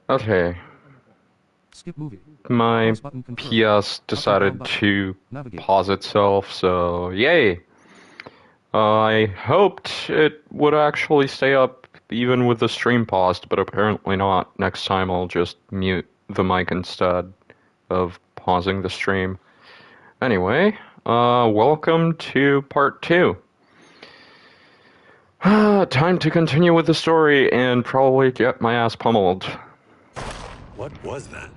Okay. Skip movie. My PS decided to pause itself, so yay! I hoped it would actually stay up even with the stream paused, but apparently not. Next time I'll just mute the mic instead of pausing the stream. Anyway, welcome to part 2. Time to continue with the story and probably get my ass pummeled. What was that?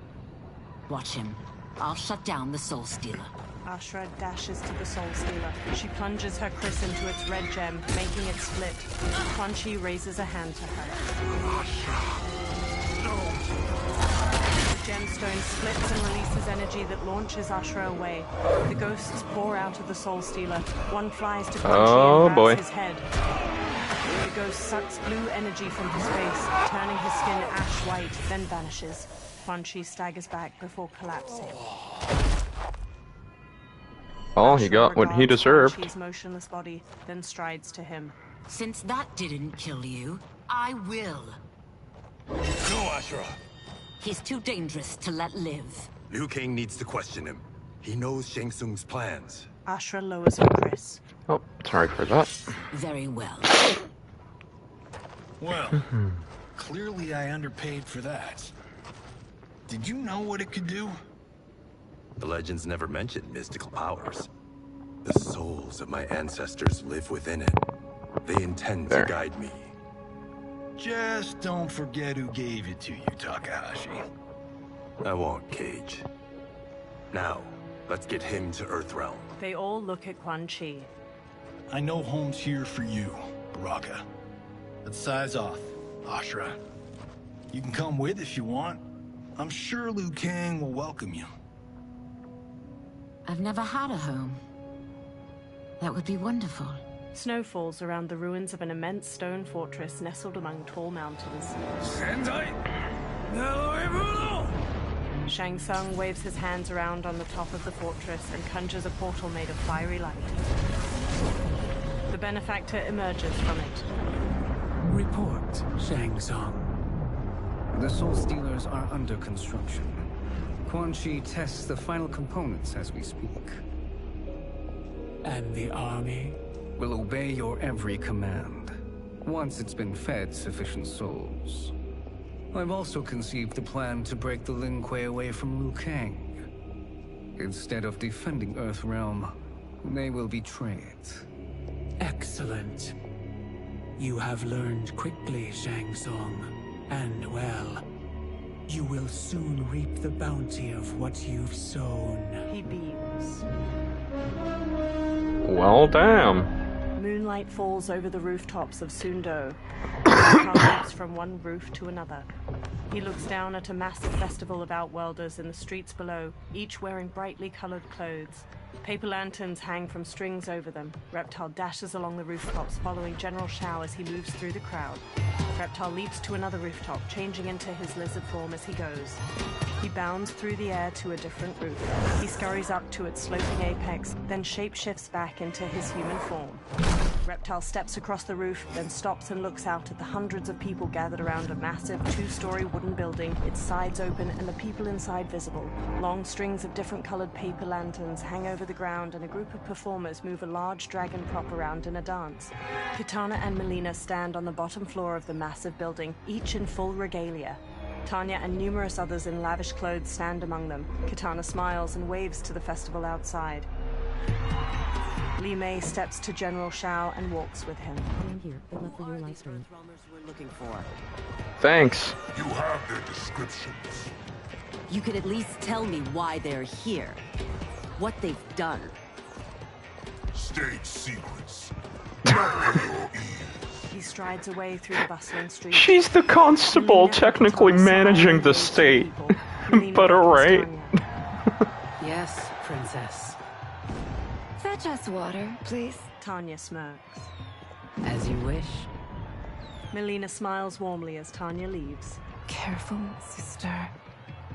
Watch him. I'll shut down the Soul Stealer. Ashra dashes to the Soul Stealer. She plunges her kris into its red gem, making it split. Quan Chi raises a hand to her. The gemstone splits and releases energy that launches Ashra away. The ghosts pour out of the Soul Stealer. One flies to Quan Chi and grabs his head. The ghost sucks blue energy from his face, turning his skin ash white, then vanishes. Quan Chi staggers back before collapsing. Oh, he got what he deserved. Quan Chi's motionless body, then strides to him. Since that didn't kill you, I will. No, Ashra! He's too dangerous to let live. Liu Kang needs to question him. He knows Shang Tsung's plans. Ashra lowers her kris. Oh, sorry for that. Very well. Well, clearly I underpaid for that. Did you know what it could do? The legends never mentioned mystical powers. The souls of my ancestors live within it. They intend to guide me. Just don't forget who gave it to you, Takahashi. I won't, Cage. Now, let's get him to Earthrealm. They all look at Quan Chi. I know home's here for you, Baraka. Let's size off, Ashra. You can come with if you want. I'm sure Liu Kang will welcome you. I've never had a home. That would be wonderful. Snow falls around the ruins of an immense stone fortress nestled among tall mountains. Shang Tsung waves his hands around on the top of the fortress and conjures a portal made of fiery light. The benefactor emerges from it. Report, Shang Tsung. The Soul Stealers are under construction. Quan Chi tests the final components as we speak. And the army? Will obey your every command, once it's been fed sufficient souls. I've also conceived a plan to break the Lin Kuei away from Liu Kang. Instead of defending Earthrealm, they will betray it. Excellent. You have learned quickly, Shang Tsung, and well. You will soon reap the bounty of what you've sown. He beams. Well, damn. Moonlight falls over the rooftops of Sundo. He leaps from one roof to another. He looks down at a massive festival of Outworlders in the streets below, each wearing brightly colored clothes. Paper lanterns hang from strings over them. Reptile dashes along the rooftops, following General Shao as he moves through the crowd. Reptile leaps to another rooftop, changing into his lizard form as he goes. He bounds through the air to a different roof. He scurries up to its sloping apex, then shapeshifts back into his human form. Reptile steps across the roof, then stops and looks out at the hundreds of people gathered around a massive two-story wooden building, its sides open and the people inside visible. Long strings of different colored paper lanterns hang over the ground, and a group of performers move a large dragon prop around in a dance. Kitana and Melina stand on the bottom floor of the massive building, each in full regalia. Tanya and numerous others in lavish clothes stand among them. Kitana smiles and waves to the festival outside. Li Mei steps to General Shao and walks with him. Thanks. You have their descriptions. You could at least tell me why they're here. What they've done. State secrets. Not for your ears. He strides away through the bustling streets. She's the constable technically managing the state. But alright. Yes, princess. Fetch us water, please. Tanya smirks. As you wish. Melina smiles warmly as Tanya leaves. Careful, sister.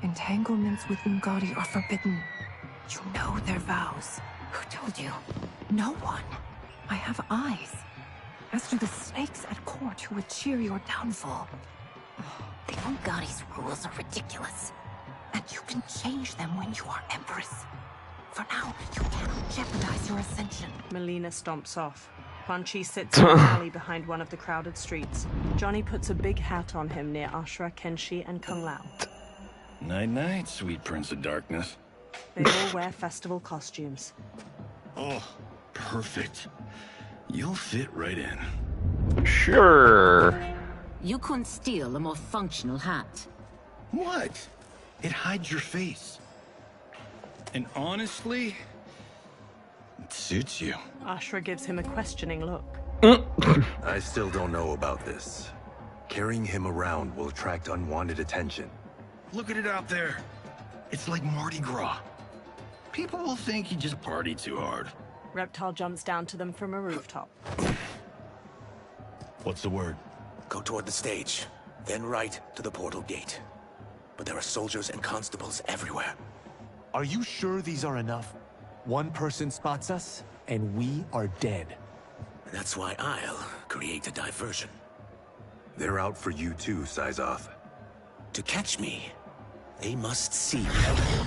Entanglements with Ungadi are forbidden. You know their vows. Who told you? No one. I have eyes. As do the snakes at court who would cheer your downfall. The Ungari's rules are ridiculous. And you can change them when you are Empress. For now, you cannot jeopardize your ascension. Melina stomps off. Quan Chi sits in an alley behind one of the crowded streets. Johnny puts a big hat on him near Ashura, Kenshi, and Kung Lao. Night-night, sweet Prince of Darkness. They all wear festival costumes. Oh, perfect. You'll fit right in. Sure. You couldn't steal a more functional hat. What? It hides your face. And honestly, it suits you. Ashura gives him a questioning look. I still don't know about this. Carrying him around will attract unwanted attention. Look at it out there. It's like Mardi Gras. People will think you just party too hard. Reptile jumps down to them from a rooftop. What's the word? Go toward the stage, then right to the portal gate. But there are soldiers and constables everywhere. Are you sure these are enough? One person spots us, and we are dead. That's why I'll create a diversion. They're out for you too, Syzoth. To catch me, they must see me.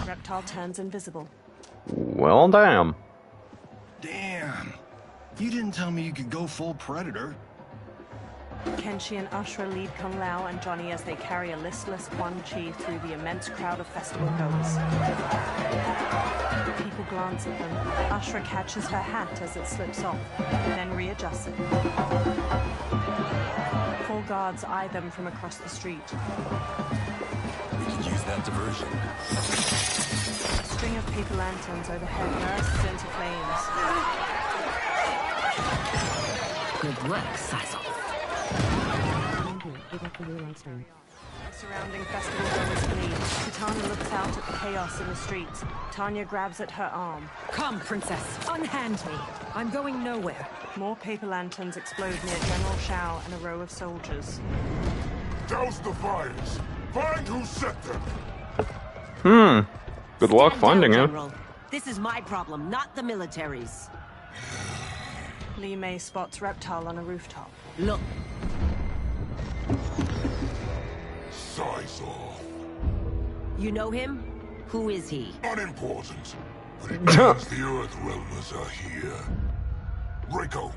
Reptile turns invisible. Well, damn. Damn. You didn't tell me you could go full Predator. Kenshi and Ashura lead Kung Lao and Johnny as they carry a listless Quan Chi through the immense crowd of festival goers. People glance at them. Ashura catches her hat as it slips off, then readjusts it. 4 guards eye them from across the street. We can use that diversion. A string of paper lanterns overhead bursts into flames. Good work, Sizel. Surrounding festival goers flee. Katana looks out at the chaos in the streets. Tanya grabs at her arm. Come, princess, unhand me. I'm going nowhere. More paper lanterns explode near General Shao and a row of soldiers. Douse the fires. Find who set them. Good luck Stand finding down, him. General. This is my problem, not the military's. Li Mei spots Reptile on a rooftop. Look. Syzoth. You know him? Who is he? Unimportant. But it means the Earth Realmers are here. Reiko.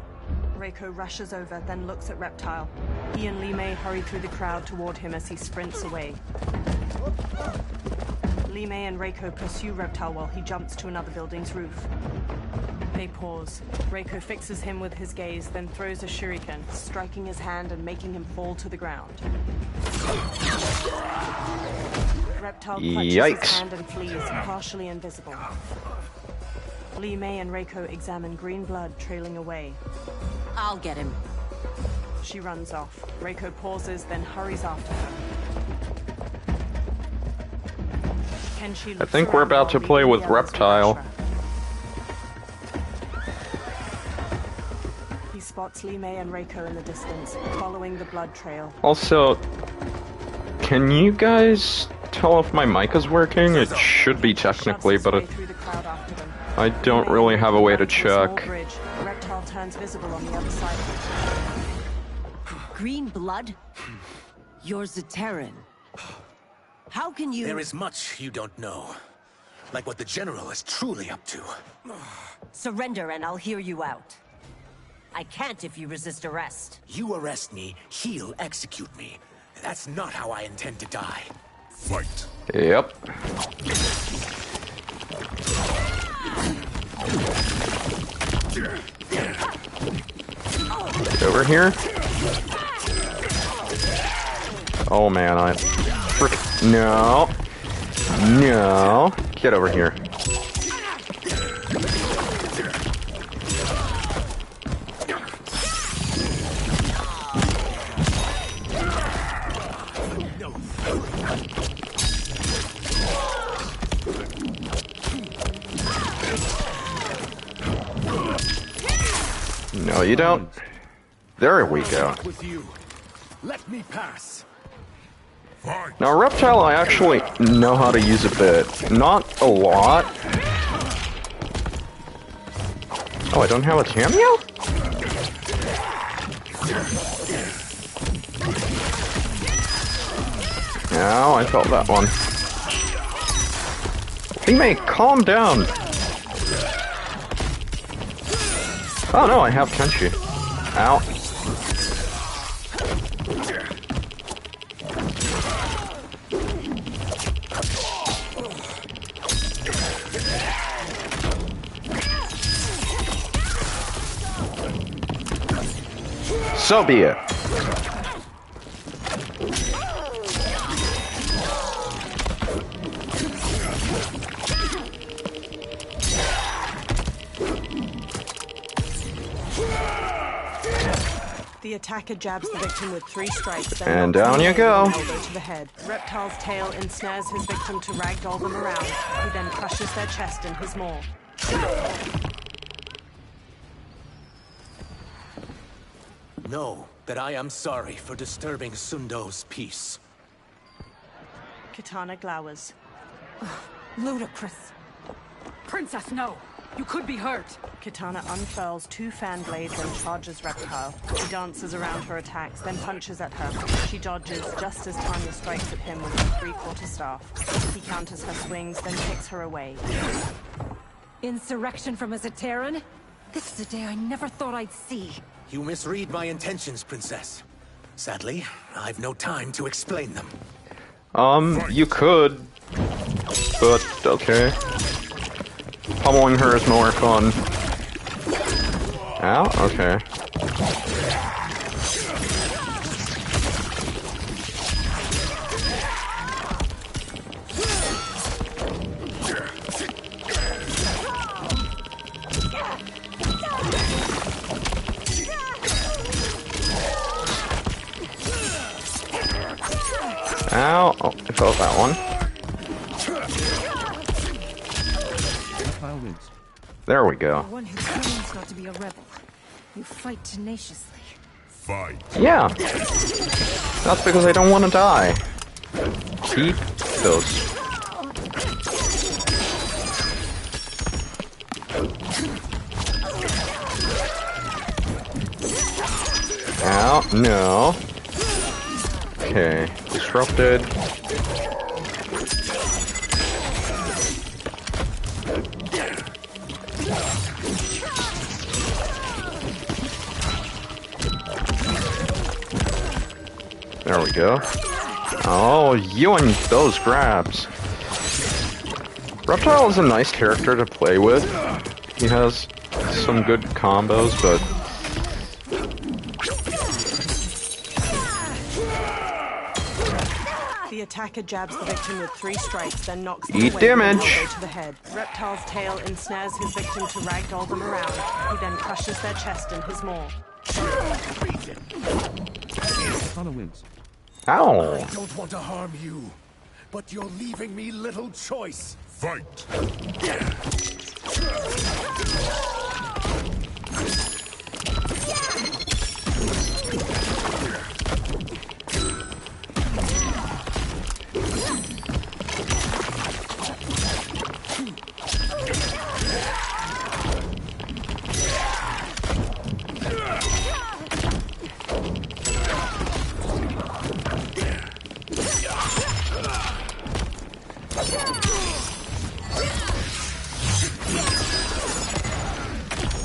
Reiko rushes over, then looks at Reptile. He and Li Mei hurry through the crowd toward him as he sprints away. Li Mei and Reiko pursue Reptile while he jumps to another building's roof. They pause. Reiko fixes him with his gaze, then throws a shuriken, striking his hand and making him fall to the ground. Reptile clutches Yikes. his hand and flees, partially invisible. Li Mei and Reiko examine green blood trailing away. I'll get him. She runs off. Reiko pauses, then hurries after her. Kenshi I looks think we're around about to while play leading with the others Reptile. Ashura. He spots Li Mei and Reiko in the distance, following the blood trail. Also, can you guys tell if my mic is working? It should be technically, Shoves his but way it, through the crowd after them. I don't Li Mei really and have a Reiko way to run small check. bridge. Reptile turns visible on the other side. Green blood? You're Zaterran. How can you... There is much you don't know. Like what the General is truly up to. Surrender and I'll hear you out. I can't if you resist arrest. You arrest me, he'll execute me. That's not how I intend to die. Fight. Yep. Over here? Oh man, no. No. Get over here. No, you don't. There we go. With you. Let me pass. Now, Reptile, I actually know how to use a bit. Not a lot. Oh, I don't have a cameo? Ow, I felt that one. Teammate, calm down! Oh no, I have Kenshi. Ow. So be it. The attacker jabs the victim with 3 strikes, then And knocks down him you over go. with an elbow to the head. Reptile's tail ensnares his victim to ragdoll them around. He then crushes their chest in his maw. Know that I am sorry for disturbing Sundo's peace. Katana glowers. Ludicrous. Princess, no! You could be hurt! Katana unfurls 2 fan blades and charges Reptile. He dances around her attacks, then punches at her. She dodges just as Tanya strikes at him with her 3/4 staff. He counters her swings, then kicks her away. Insurrection from a Zaterran? This is a day I never thought I'd see. You misread my intentions, Princess. Sadly, I've no time to explain them. You could, but okay. Pummeling her is more fun. Ow, okay. Ow, oh, I felt that one. Kyle wins. There we go. One who claims not to be a rebel. You fight tenaciously. Fight. Yeah. That's because I don't want to die. Keep those. Ow, no. Okay, disrupted. There we go. Oh, you and those grabs. Reptile is a nice character to play with. He has some good combos, but The attacker jabs the victim with 3 strikes, then knocks them Eat away with an damage. elbow to the head. Reptile's tail ensnares his victim to ragdoll them around. He then crushes their chest in his maw. Katana wins. ow. I don't want to harm you, but you're leaving me little choice. Fight.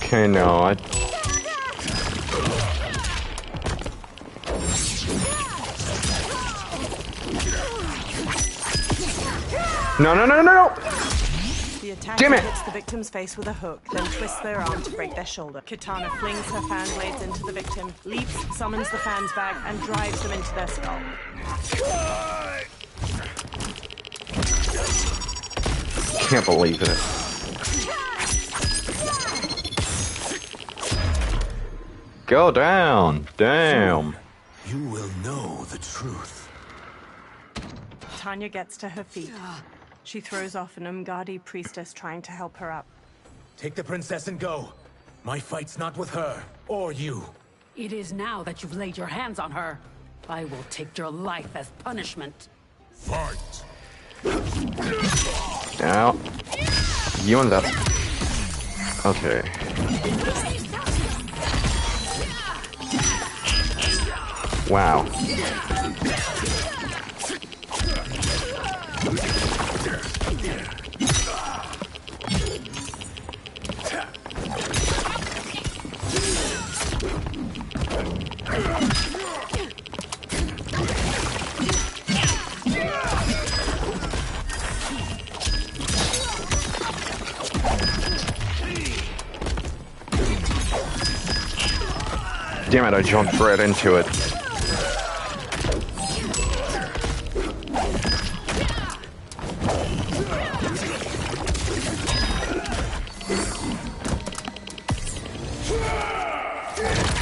Okay, no, I... No, no, no, no, no! The attacker Damn it. hits the victim's face with a hook, then twists their arm to break their shoulder. Katana flings her fan blades into the victim, leaps, summons the fans back, and drives them into their skull. Can't believe it. Go down! Damn! You will know the truth. Tanya gets to her feet. She throws off an Umgadi priestess trying to help her up. Take the princess and go. My fight's not with her, or you. It is now that you've laid your hands on her. I will take your life as punishment. Fight. Ow. You and that. Okay. Wow. Damn it, I jumped right into it.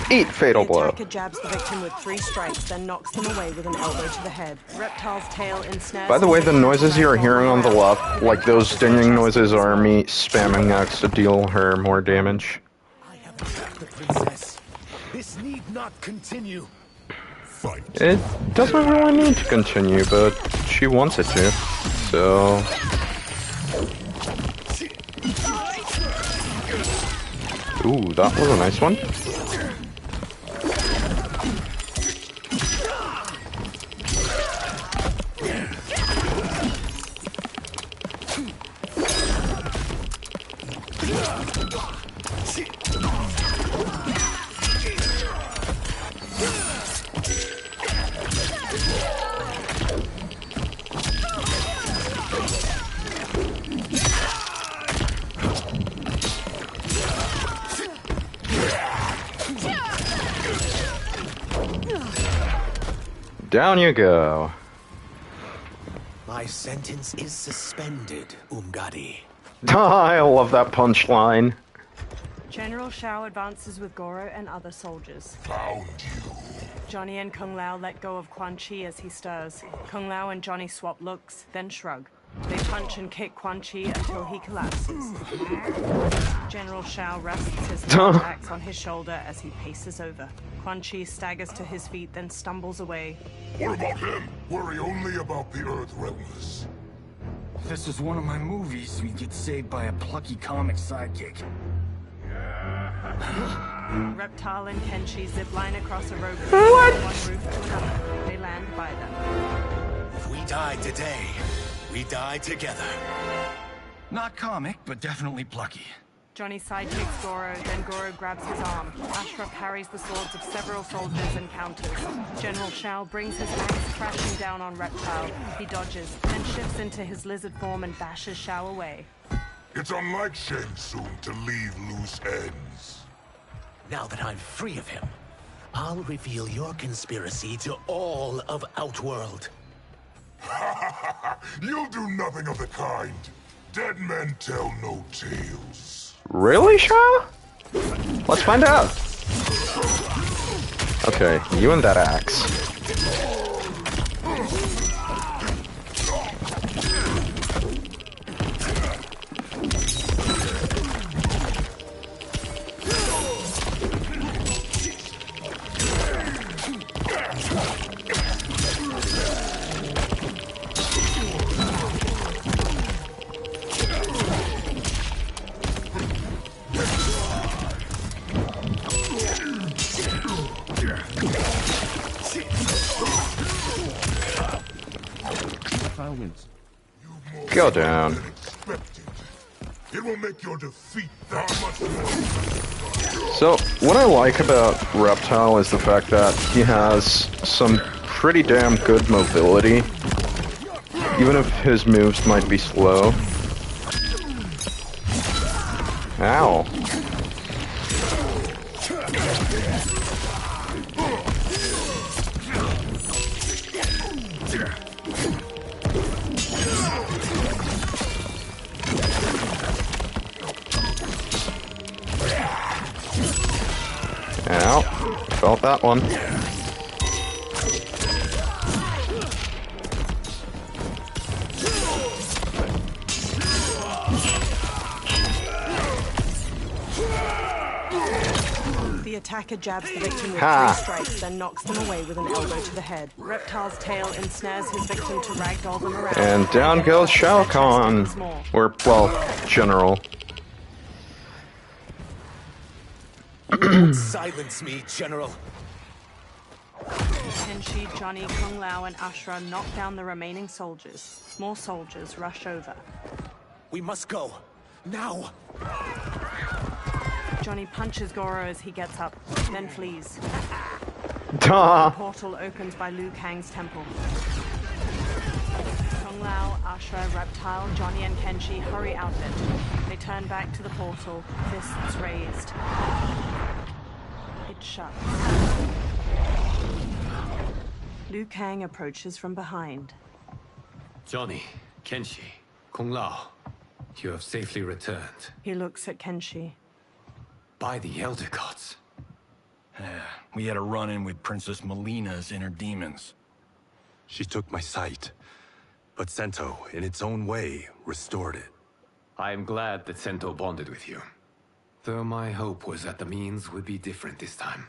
Eat fatal blow. The attacker jabs the victim with 3 strikes, then knocks them away with an elbow to the head. Reptile's tail ensnares. By the way, the noises you're hearing on the left, like those dinging noises, are me spamming X to deal her more damage. I have trapped the princess. This need not continue. Fight. It doesn't really need to continue, but she wants it to, so... Ooh, that was a nice one. Down you go. My sentence is suspended, Umgadi. I love that punchline. General Shao advances with Goro and other soldiers. Found you. Johnny and Kung Lao let go of Quan Chi as he stirs. Kung Lao and Johnny swap looks, then shrug. They punch and kick Quan Chi until he collapses. General Shao rests his large axe on his shoulder as he paces over. Quan Chi staggers to his feet, then stumbles away. What about him? Worry only about the Earth Realmers. If this was one of my movies, we'd get saved by a plucky comic sidekick. Reptile and Kenshi zipline across a rope from one roof to another. They land by them. If we die today, we die together. Not comic, but definitely plucky. Johnny sidekicks Goro, then Goro grabs his arm. Ashra parries the swords of several soldiers and counters. General Shao brings his axe crashing down on Reptile. He dodges, then shifts into his lizard form and bashes Shao away. It's unlike Shang Tsung to leave loose ends. Now that I'm free of him, I'll reveal your conspiracy to all of Outworld. You'll do nothing of the kind. Dead men tell no tales. Really, Shao? Let's find out. Okay, you and that axe. Wins. Go down. It will make your defeat that much more. So, what I like about Reptile is the fact that he has some pretty damn good mobility, even if his moves might be slow. Ow. Ow. Felt that one. The attacker jabs the victim with 3 strikes, then knocks them away with an elbow to the head. Reptile's tail ensnares his victim to ragdoll them around. And down goes Shao Kahn. Or, well, General. You won't silence me, General. Kenshi, Johnny, Kung Lao, and Ashra knock down the remaining soldiers. More soldiers rush over. We must go. Now! Johnny punches Goro as he gets up, then flees. Duh. The portal opens by Liu Kang's temple. Kung Lao, Ashra, Reptile, Johnny, and Kenshi hurry out of it. They turn back to the portal, fists raised. It shuts. Liu Kang approaches from behind. Johnny, Kenshi, Kung Lao, you have safely returned. He looks at Kenshi. By the Elder Gods. We had a run-in with Princess Melina's inner demons. She took my sight, but Sento, in its own way, restored it. I am glad that Sento bonded with you. Though my hope was that the means would be different this time.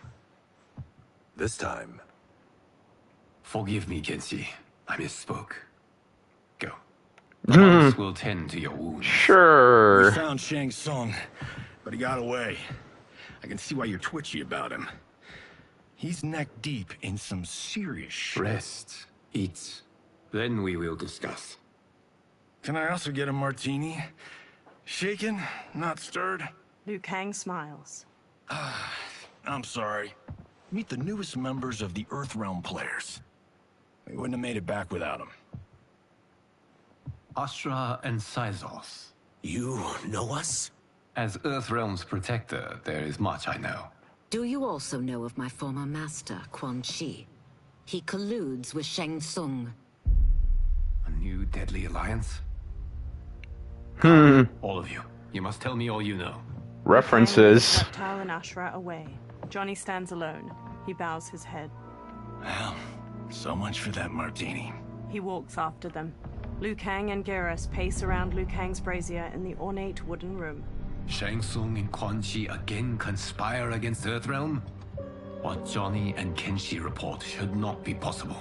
This time? Forgive me, Kenshi. I misspoke. Go. The monks will tend to your wounds. Sure. We found Shang Tsung, but he got away. I can see why you're twitchy about him. He's neck deep in some serious shit. Rest. Eat. Then we will discuss. Can I also get a martini? Shaken, not stirred? Liu Kang smiles. I'm sorry. Meet the newest members of the Earthrealm players. We wouldn't have made it back without them. Ashra and Syzoth. You know us? As Earthrealm's protector, there is much I know. Do you also know of my former master, Quan Chi? He colludes with Shang Tsung. A new deadly alliance? All of you. You must tell me all you know. References. Reptile and Ashra away. Johnny stands alone. He bows his head. Well, so much for that martini. He walks after them. Liu Kang and Geras pace around Liu Kang's brazier in the ornate wooden room. Shang Tsung and Quan Chi again conspire against Earthrealm? What Johnny and Kenshi report should not be possible.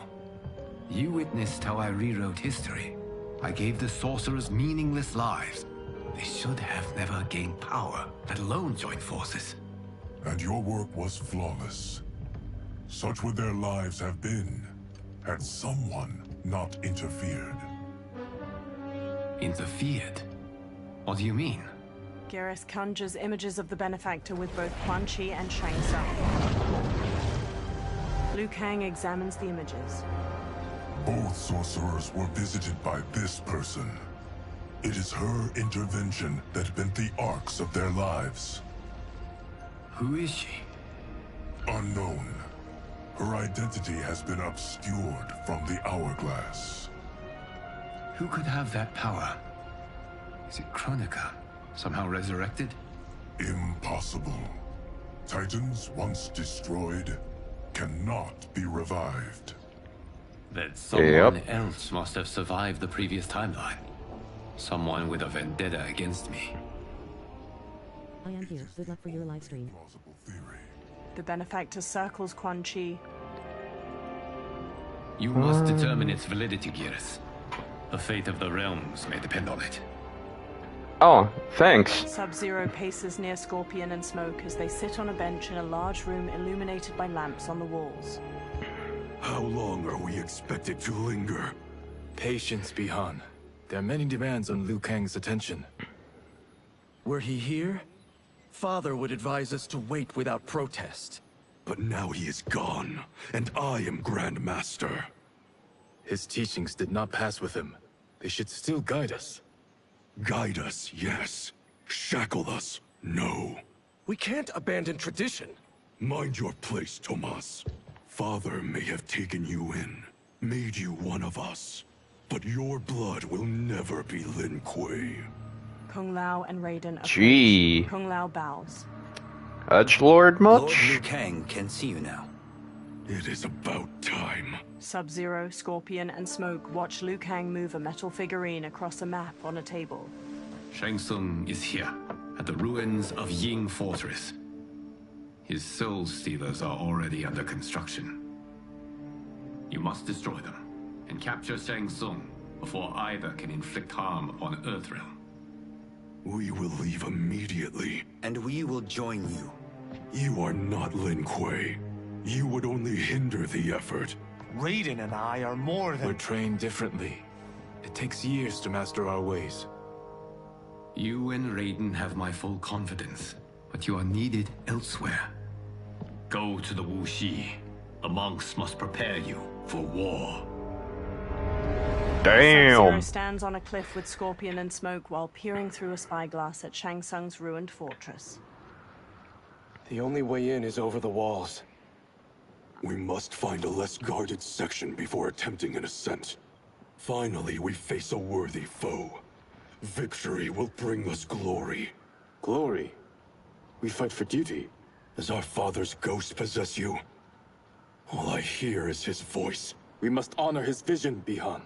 You witnessed how I rewrote history. I gave the sorcerers meaningless lives. They should have never gained power, let alone joined forces. And your work was flawless. Such would their lives have been, had someone not interfered. Interfered? What do you mean? Geras conjures images of the benefactor with both Quan Chi and Shang Tsung. Liu Kang examines the images. Both sorcerers were visited by this person. It is her intervention that bent the arcs of their lives. Who is she? Unknown. Her identity has been obscured from the hourglass. Who could have that power? Is it Kronika? Somehow resurrected? Impossible. Titans once destroyed cannot be revived. That someone else must have survived the previous timeline. Someone with a vendetta against me. I am here. Good luck for your live stream. Plausible theory. The benefactor circles Quan Chi. You must determine its validity, Geras. The fate of the realms may depend on it. Oh, thanks. Sub-Zero paces near Scorpion and Smoke as they sit on a bench in a large room illuminated by lamps on the walls. How long are we expected to linger? Patience, Bihan. There are many demands on Liu Kang's attention. Were he here, Father would advise us to wait without protest. But now he is gone, and I am Grand Master. His teachings did not pass with him. They should still guide us. Guide us, yes. Shackle us, no. We can't abandon tradition. Mind your place, Tomas. Father may have taken you in, made you one of us. But your blood will never be Lin Kuei. Kung Lao and Raiden approach. Gee. Kung Lao bows. Edgelord much? Lord Liu Kang can see you now. It is about time. Sub-Zero, Scorpion, and Smoke watch Liu Kang move a metal figurine across a map on a table. Shang Tsung is here, at the ruins of Ying Fortress. His soul stealers are already under construction. You must destroy them, and capture Shang Tsung before either can inflict harm upon Earthrealm. We will leave immediately. And we will join you. You are not Lin Kuei. You would only hinder the effort. Raiden and I are more than... We're trained differently. It takes years to master our ways. You and Raiden have my full confidence, but you are needed elsewhere. Go to the Wuxi. The monks must prepare you for war. Damn. Sub-Zero stands on a cliff with Scorpion and Smoke while peering through a spyglass at Shang Tsung's ruined fortress. The only way in is over the walls. We must find a less guarded section before attempting an ascent. Finally, we face a worthy foe. Victory will bring us glory. Glory? We fight for duty. Does our father's ghost possess you? All I hear is his voice. We must honor his vision, Bihan.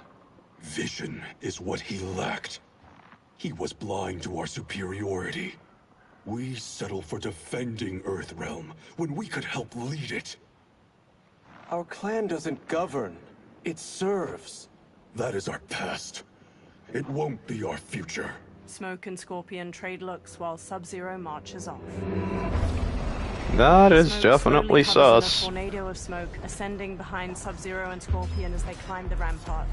Vision is what he lacked. He was blind to our superiority. We settle for defending Earthrealm when we could help lead it. Our clan doesn't govern. It serves. That is our past. It won't be our future. Smoke and Scorpion trade looks while Sub-Zero marches off. That is Smoke definitely slowly hovers sus. in a tornado of smoke, ascending behind Sub-Zero and Scorpion as they climb the rampart.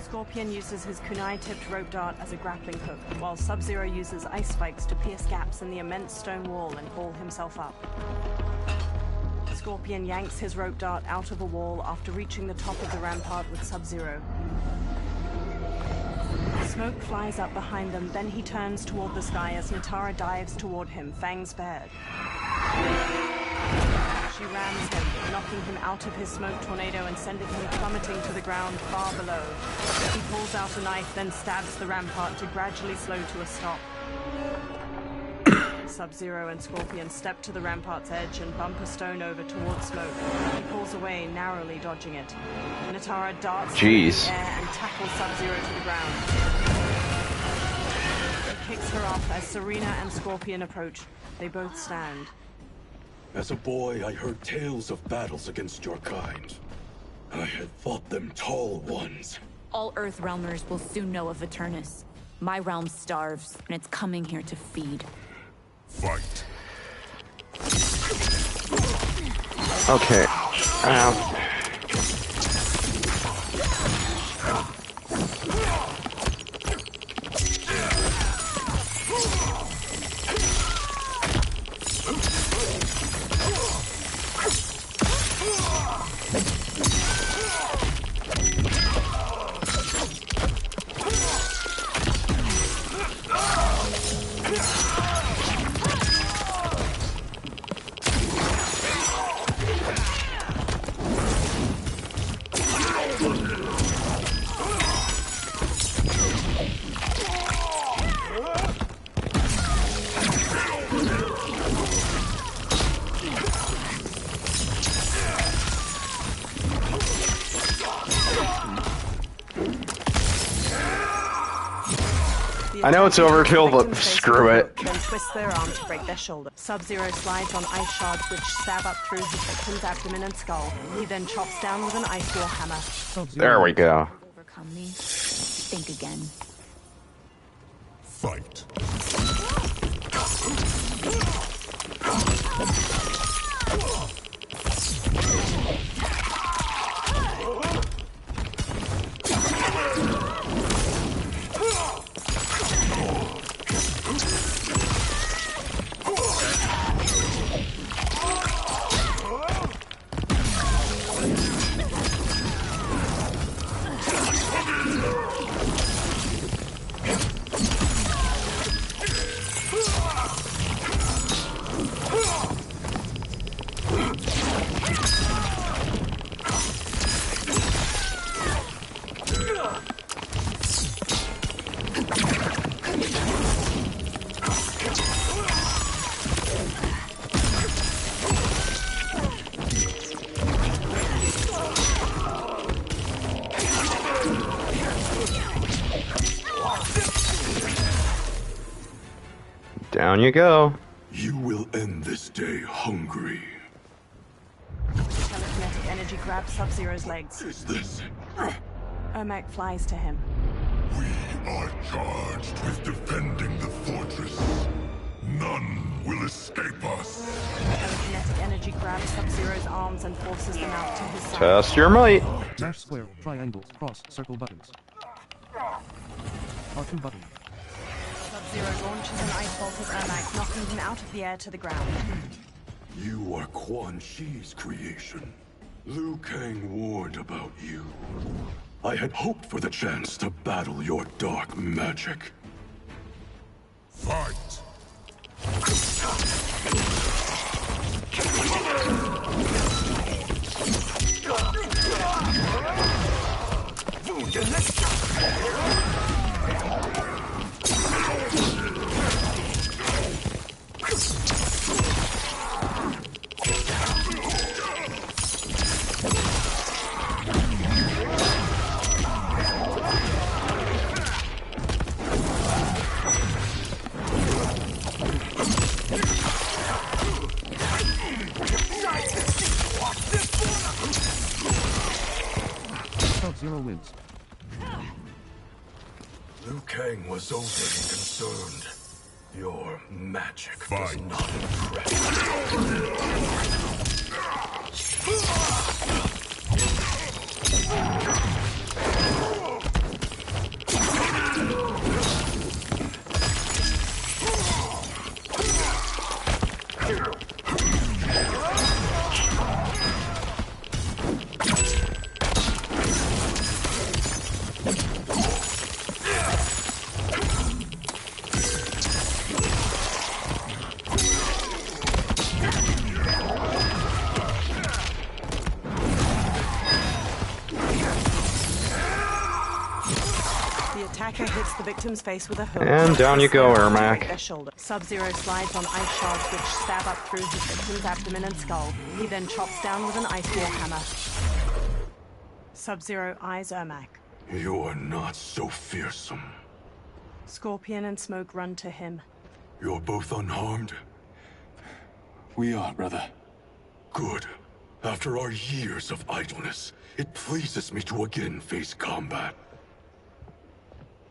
Scorpion uses his kunai-tipped rope dart as a grappling hook, while Sub-Zero uses ice spikes to pierce gaps in the immense stone wall and haul himself up. Scorpion yanks his rope dart out of a wall after reaching the top of the rampart with Sub-Zero. Smoke flies up behind them, then he turns toward the sky as Natara dives toward him, fangs bared. She rams him, knocking him out of his smoke tornado and sending him plummeting to the ground far below. He pulls out a knife, then stabs the rampart to gradually slow to a stop. Sub-Zero and Scorpion step to the rampart's edge and bump a stone over towards Smoke. He pulls away, narrowly dodging it. Natara darts through the air and tackles Sub-Zero to the ground. He kicks her off as Serena and Scorpion approach. They both stand. As a boy, I heard tales of battles against your kind. I had fought them tall ones. All Earthrealmers will soon know of Eternus. My realm starves, and it's coming here to feed. Fight. Okay. I know it's overkill, but screw it. Then twist their arm to break their shoulder. Sub-Zero slides on ice shards which stab up through his victim's abdomen and skull. He then chops down with an ice war hammer. There we go. Overcome me. Think again. Fight. Down you go. You will end this day hungry. Telekinetic energy grabs Sub-Zero's legs. Is this? Ermac flies to him. We are charged with defending the fortress. None will escape us. Chi grabs Sub-Zero's arms and forces them out to his side. Test your might. Dash square, triangle, cross, circle buttons. R2 button. Sub-Zero launches an ice bolt at Ermac, knocking him out of the air to the ground. You are Quan Chi's creation. Liu Kang warned about you. I had hoped for the chance to battle your dark magic. Fight! Sub-Zero wins. Liu Kang was overly concerned. Your magic does not Hits the victim's face with a hook. And down you go, Ermac. Sub-Zero slides on ice shards which stab up through his victim's abdomen and skull. He then chops down with an ice war hammer. Sub-Zero eyes Ermac. You are not so fearsome. Scorpion and Smoke run to him. You're both unharmed? We are, brother. Good. After our years of idleness, it pleases me to again face combat.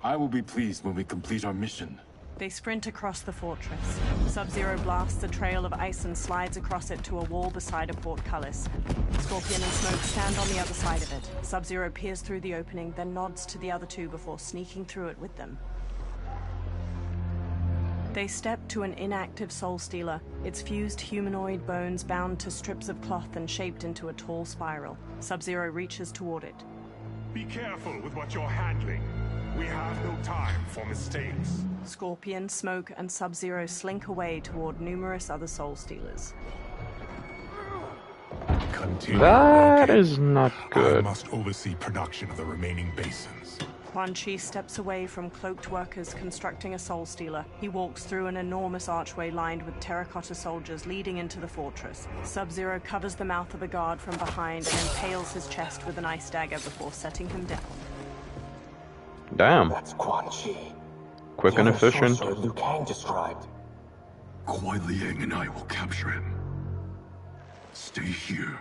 I will be pleased when we complete our mission. They sprint across the fortress. Sub-Zero blasts a trail of ice and slides across it to a wall beside a portcullis. Scorpion and Smoke stand on the other side of it. Sub-Zero peers through the opening, then nods to the other two before sneaking through it with them. They step to an inactive Soul Stealer, its fused humanoid bones bound to strips of cloth and shaped into a tall spiral. Sub-Zero reaches toward it. Be careful with what you're handling. We have no time for mistakes. Scorpion, Smoke, and Sub-Zero slink away toward numerous other Soul Stealers. That is not good. I must oversee production of the remaining basins. Quan Chi steps away from cloaked workers constructing a Soul Stealer. He walks through an enormous archway lined with terracotta soldiers leading into the fortress. Sub-Zero covers the mouth of a guard from behind and impales his chest with an ice dagger before setting him down. Damn. That's Quan Chi. Quick and efficient. Sorcerer Liu Kang described. Kuai Liang and I will capture him. Stay here.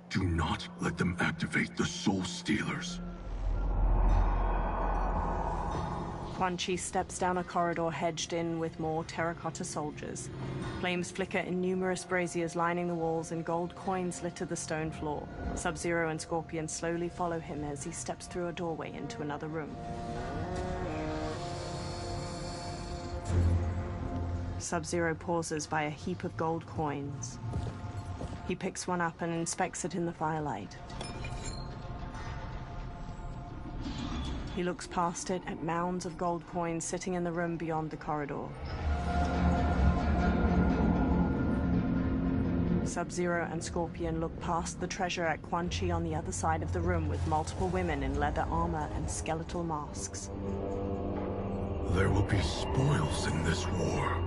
Do not let them activate the Soul Stealers. Quan Chi steps down a corridor hedged in with more terracotta soldiers. Flames flicker in numerous braziers lining the walls and gold coins litter the stone floor. Sub-Zero and Scorpion slowly follow him as he steps through a doorway into another room. Sub-Zero pauses by a heap of gold coins. He picks one up and inspects it in the firelight. He looks past it at mounds of gold coins sitting in the room beyond the corridor. Sub-Zero and Scorpion look past the treasure at Quan Chi on the other side of the room with multiple women in leather armor and skeletal masks. There will be spoils in this war.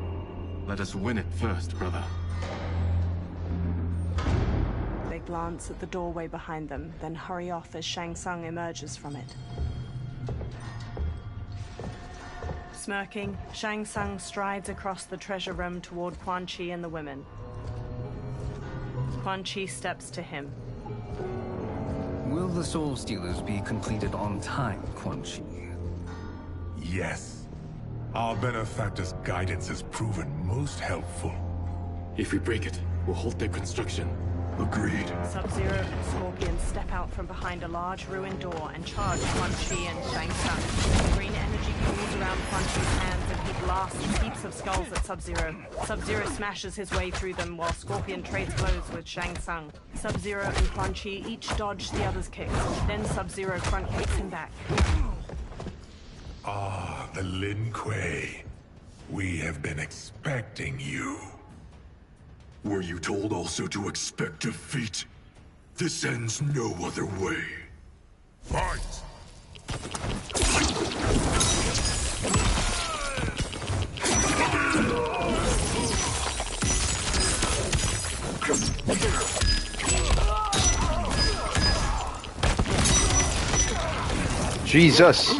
Let us win it first, brother. They glance at the doorway behind them, then hurry off as Shang Tsung emerges from it. Smirking, Shang Tsung strides across the treasure room toward Quan Chi and the women. Quan Chi steps to him. Will the Soul Stealers be completed on time, Quan Chi? Yes. Our benefactor's guidance has proven most helpful. If we break it, we'll halt their construction. Agreed. Sub-Zero and Scorpion step out from behind a large ruined door and charge Quan Chi and Shang Tsung. Green energy pools around Quan Chi's hands and he blasts heaps of skulls at Sub-Zero. Sub-Zero smashes his way through them while Scorpion trades blows with Shang Tsung. Sub-Zero and Quan Chi each dodge the other's kicks. Then Sub-Zero front kicks him back. Ah, the Lin Kuei. We have been expecting you. Were you told also to expect defeat? This ends no other way. Fight! Jesus!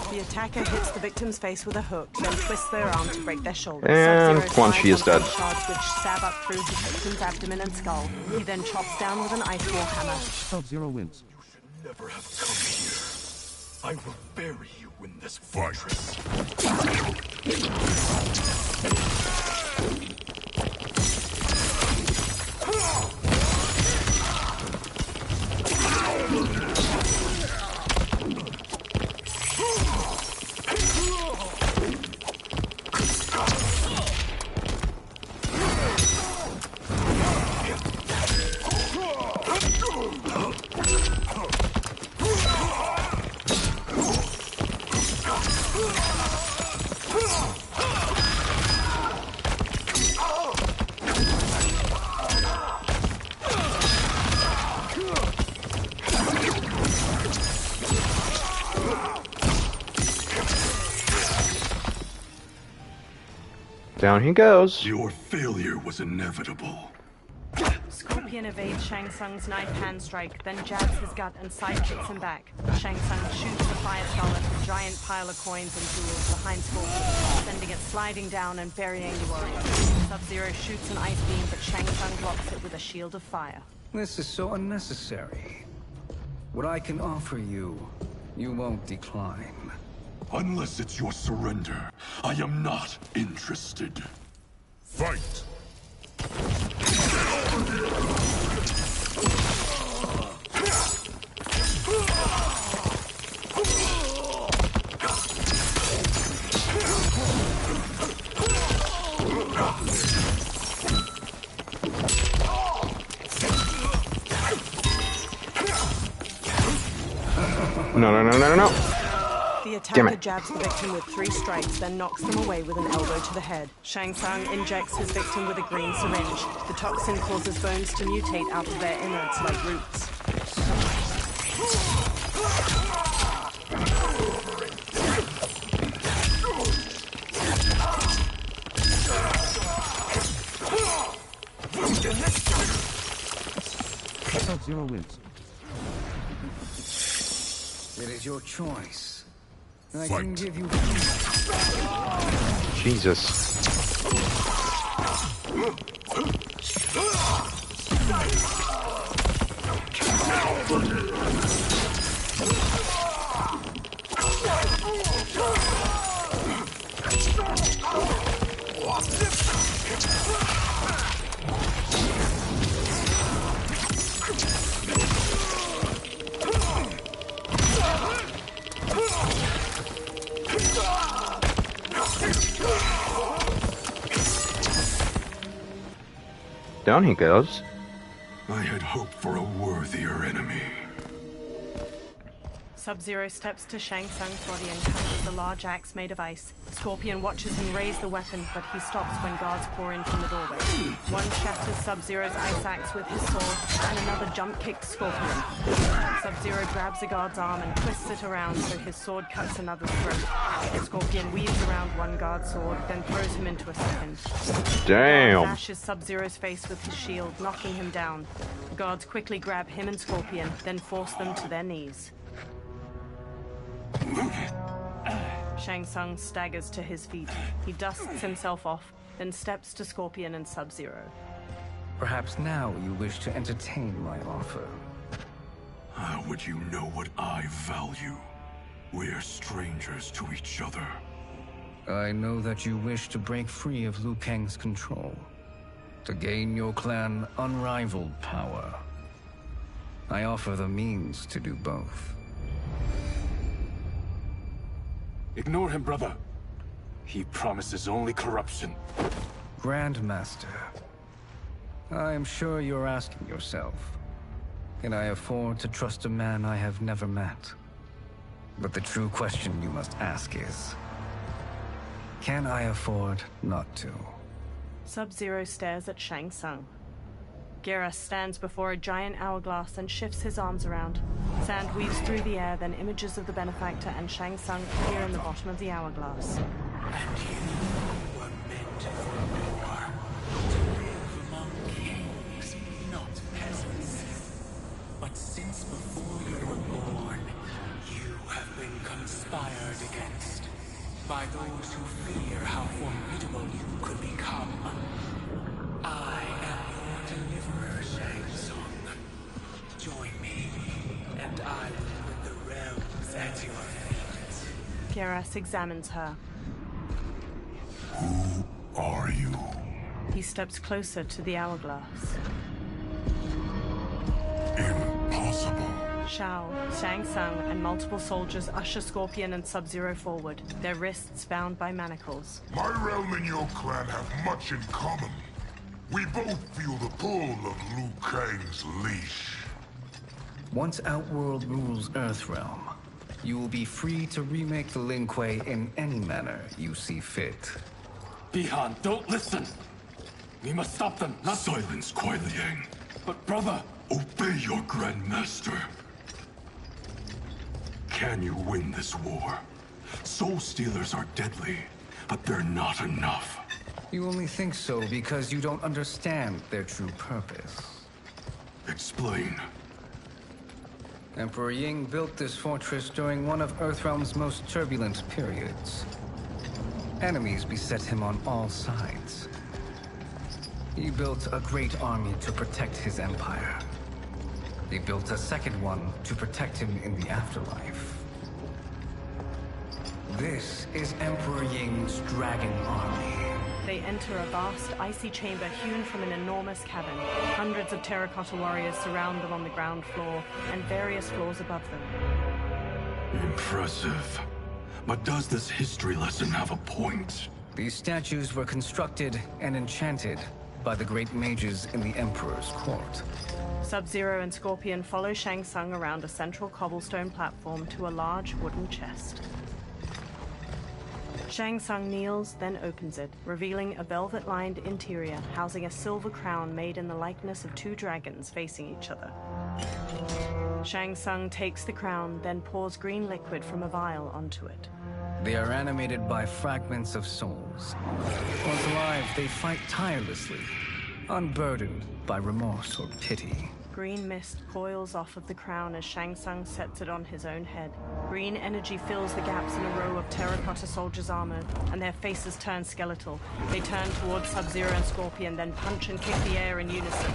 The attacker hits the victim's face with a hook, then twists their arm to break their shoulder. And Sub-Zero Quan Chi is slides dead. onto the shards which stab up through his victim's abdomen and skull. He then chops down with an ice wall hammer. Sub-Zero wins. Never have come here. I will bury you in this fortress. Down he goes. Your failure was inevitable. Scorpion evades Shang Tsung's knife hand strike, then jabs his gut and sidekicks him back. Shang Tsung shoots the fire skull at a giant pile of coins and jewels behind Scorpion, sending it sliding down and burying the warrior. Sub-Zero shoots an ice beam, but Shang Tsung blocks it with a shield of fire. This is so unnecessary. What I can offer you, you won't decline. Unless it's your surrender, I am not interested. Fight! No. The attacker jabs the victim with 3 strikes, then knocks them away with an elbow to the head. Shang Tsung injects his victim with a green syringe. The toxin causes bones to mutate out of their innards like roots. Sub-Zero wins. It is your choice. I can give you... Jesus. Down he goes. I had hoped for a worthier enemy. Sub-Zero steps to Shang Tsung's body and catches a large axe made of ice. Scorpion watches him raise the weapon, but he stops when guards pour in from the doorway. One shatters Sub-Zero's ice axe with his sword, and another jump kicks Scorpion. Sub-Zero grabs a guard's arm and twists it around so his sword cuts another's throat. Scorpion weaves around one guard's sword, then throws him into a second. Damn. Guard bashes Sub-Zero's face with his shield, knocking him down. The guards quickly grab him and Scorpion, then force them to their knees. Shang Tsung staggers to his feet. He dusts himself off, then steps to Scorpion and Sub-Zero. Perhaps now you wish to entertain my offer. How would you know what I value? We're strangers to each other. I know that you wish to break free of Liu Kang's control, to gain your clan unrivaled power. I offer the means to do both. Ignore him, brother. He promises only corruption. Grandmaster, I am sure you're asking yourself, can I afford to trust a man I have never met? But the true question you must ask is, can I afford not to? Sub-Zero stares at Shang Tsung. Geras stands before a giant hourglass and shifts his arms around. Sand weaves through the air, then images of the benefactor and Shang Tsung appear in the bottom of the hourglass. And you were meant for war, to live among kings, not peasants. But since before you were born, you have been conspired against by those who fear how formidable you could become. I am your deliverer, Shang Tsung. Join me, and I will put the realms at your feet. Geras examines her. Who are you? He steps closer to the hourglass. Impossible. Shao, Shang Tsung, and multiple soldiers usher Scorpion and Sub-Zero forward, their wrists bound by manacles. My realm and your clan have much in common. We both feel the pull of Liu Kang's leash. Once Outworld rules Earthrealm, you will be free to remake the Lin Kuei in any manner you see fit. Bihan, don't listen! We must stop them, not— Silence, Kuai Liang. But brother— Obey your Grandmaster. Can you win this war? Soul Stealers are deadly, but they're not enough. You only think so because you don't understand their true purpose. Explain. Emperor Ying built this fortress during one of Earthrealm's most turbulent periods. Enemies beset him on all sides. He built a great army to protect his empire. He built a second one to protect him in the afterlife. This is Emperor Ying's Dragon Army. They enter a vast, icy chamber hewn from an enormous cavern. Hundreds of terracotta warriors surround them on the ground floor, and various floors above them. Impressive. But does this history lesson have a point? These statues were constructed and enchanted by the great mages in the Emperor's court. Sub-Zero and Scorpion follow Shang Tsung around a central cobblestone platform to a large wooden chest. Shang Tsung kneels, then opens it, revealing a velvet-lined interior housing a silver crown made in the likeness of two dragons facing each other. Shang Tsung takes the crown, then pours green liquid from a vial onto it. They are animated by fragments of souls. Once alive, they fight tirelessly, unburdened by remorse or pity. Green mist coils off of the crown as Shang Tsung sets it on his own head. Green energy fills the gaps in a row of terracotta soldiers' armor, and their faces turn skeletal. They turn towards Sub-Zero and Scorpion, then punch and kick the air in unison.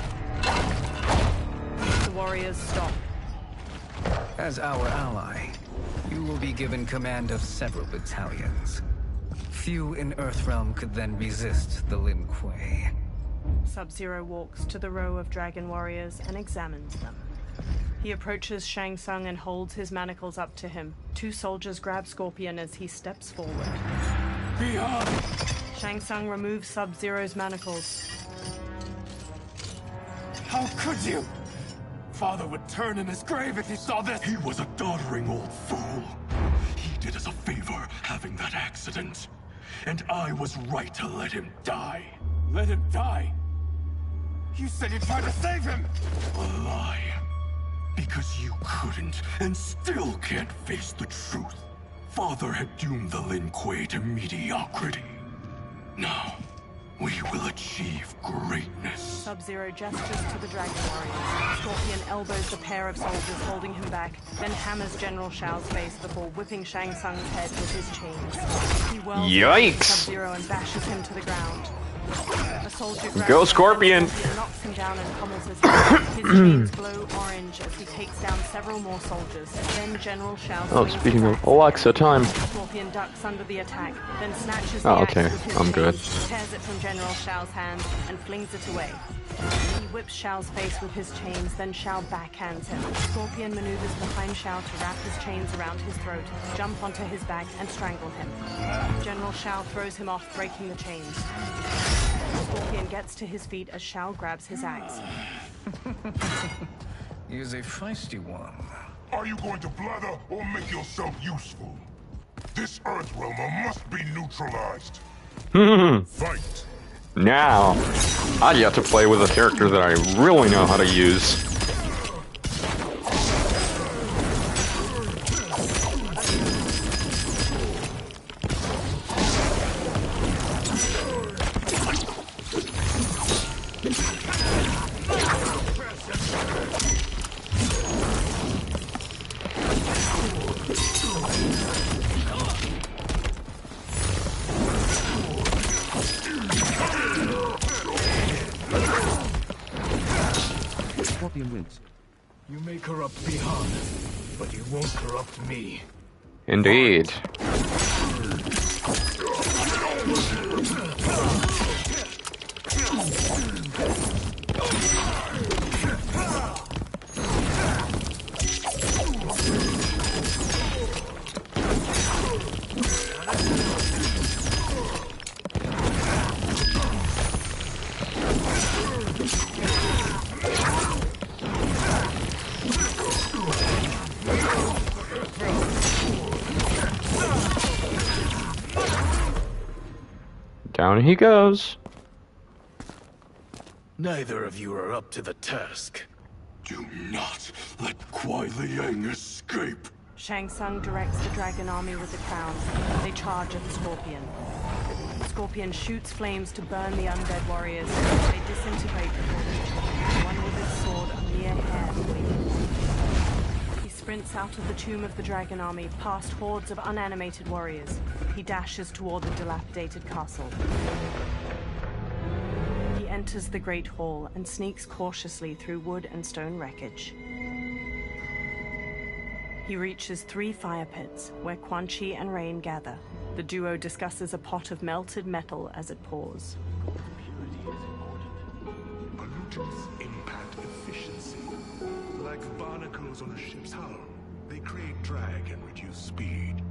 The warriors stop. As our ally, you will be given command of several battalions. Few in Earthrealm could then resist the Lin Kuei. Sub-Zero walks to the row of dragon warriors and examines them. He approaches Shang Tsung and holds his manacles up to him. Two soldiers grab Scorpion as he steps forward. Beyond! Shang Tsung removes Sub-Zero's manacles. How could you? father would turn in his grave if he saw this. He was a doddering old fool. He did us a favor having that accident. And I was right to let him die. Let him die? You said you tried to save him! A lie. Because you couldn't, and still can't face the truth. Father had doomed the Lin Kuei to mediocrity. Now, we will achieve greatness. Sub-Zero gestures to the Dragon Warriors. Scorpion elbows the pair of soldiers holding him back, then hammers General Shao's face before whipping Shang Tsung's head with his chains. He whirls Yikes! Sub-Zero and bashes him to the ground. A soldier grabs Go him, Scorpion! Scorpion knocks him down and pummels his head. His chains glow orange as he takes down several more soldiers. Then General Shao Oh, swings speaking his of Alexa time. Scorpion ducks under the attack, then snatches the Oh, axe okay. with his I'm good. chains, tears it from General Shao's hand, and flings it away. He whips Shao's face with his chains, then Shao backhands him. Scorpion maneuvers behind Shao to wrap his chains around his throat, jump onto his back, and strangle him. General Shao throws him off, breaking the chains. Scorpion gets to his feet as Shao grabs his axe. He is a feisty one. Are you going to blather or make yourself useful? This Earthrealmer must be neutralized. Fight! Now, I get to play with a character that I really know how to use. Scorpion wins. You may corrupt Bihan, but you won't corrupt me. Indeed. Down he goes. Neither of you are up to the task. Do not let Kuai Liang escape. Shang Tsung directs the dragon army with the crown. They charge at the Scorpion. Scorpion shoots flames to burn the undead warriors. They disintegrate before them. One with his sword a mere hair away. He sprints out of the tomb of the dragon army, past hordes of unanimated warriors. He dashes toward the dilapidated castle. He enters the Great Hall and sneaks cautiously through wood and stone wreckage. He reaches 3 fire pits, where Quan Chi and Rain gather. The duo discusses a pot of melted metal as it pours. Pollutants impact efficiency. Like barnacles on a ship's hull, they create drag and reduce speed.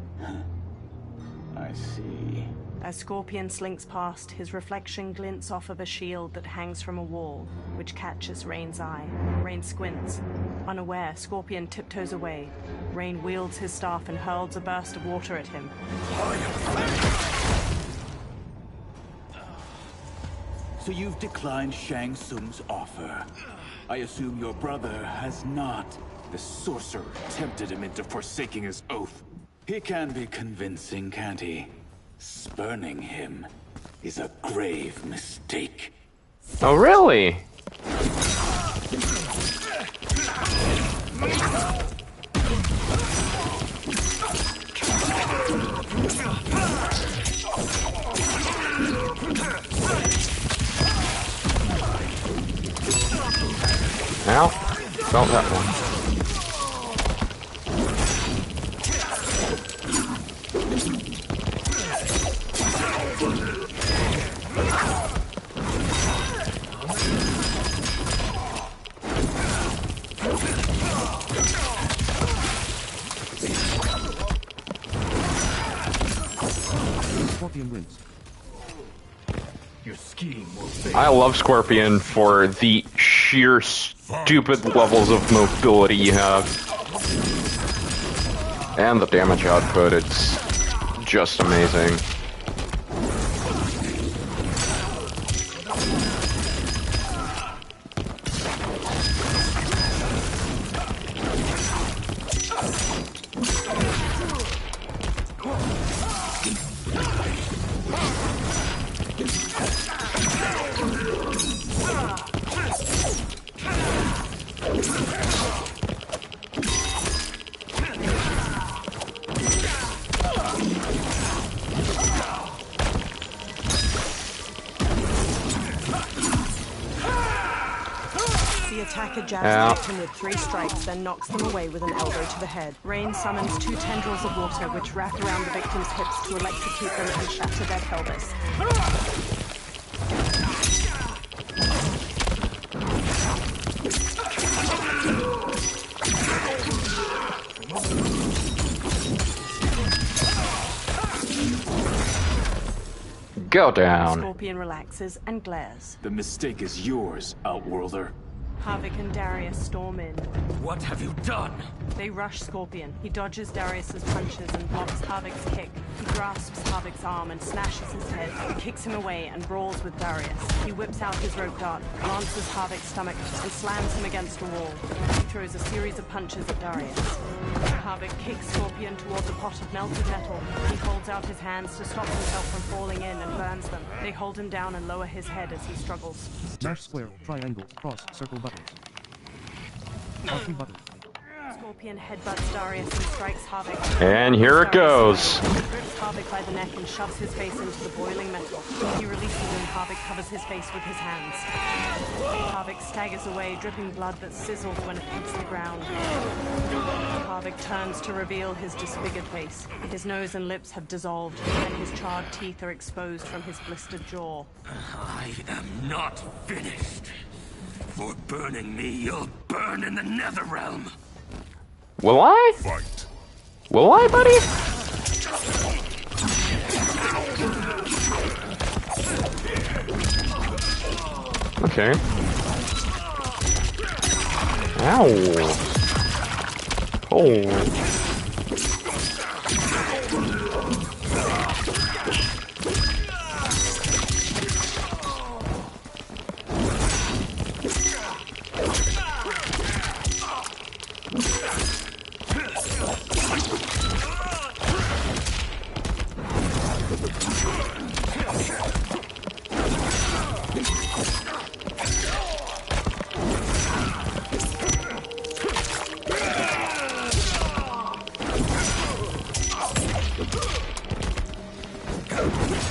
I see. As Scorpion slinks past, his reflection glints off of a shield that hangs from a wall, which catches Rain's eye. Rain squints. Unaware, Scorpion tiptoes away. Rain wields his staff and hurls a burst of water at him. So you've declined Shang Tsung's offer. I assume your brother has not. The sorcerer tempted him into forsaking his oath. He can be convincing, can't he? Spurning him is a grave mistake. Oh, really? Ow. Felt that one. Scorpion wins. Your scheme will fail. I love Scorpion for the sheer stupid levels of mobility you have. And the damage output, it's just amazing. Jabs him with 3 strikes, then knocks them away with an elbow to the head. Rain summons 2 tendrils of water which wrap around the victim's hips to electrocute them and shatter their pelvis. Go down. Scorpion relaxes and glares. The mistake is yours, Outworlder. Havik and Darius storm in. What have you done? They rush Scorpion. He dodges Darius's punches and blocks Havik's kick. He grasps Havik's arm and slashes his head. He kicks him away and brawls with Darius. He whips out his rope dart, lances Havik's stomach, and slams him against a wall. He throws a series of punches at Darius. Havik kicks Scorpion towards a pot of melted metal. He holds out his hands to stop himself from falling in and burns them. They hold him down and lower his head as he struggles. Mash square, triangle, cross, circle buttons. R3 buttons. Scorpion headbutts Darius and strikes Havik. And here it goes. He grips Havik by the neck and shoves his face into the boiling metal. He releases him. Havik covers his face with his hands. Havik staggers away, dripping blood that sizzles when it hits the ground. Havik turns to reveal his disfigured face. His nose and lips have dissolved, and his charred teeth are exposed from his blistered jaw. I am not finished. For burning me, you'll burn in the Netherrealm. Will I? Fight. Will I, buddy? Okay. Ow. Oh.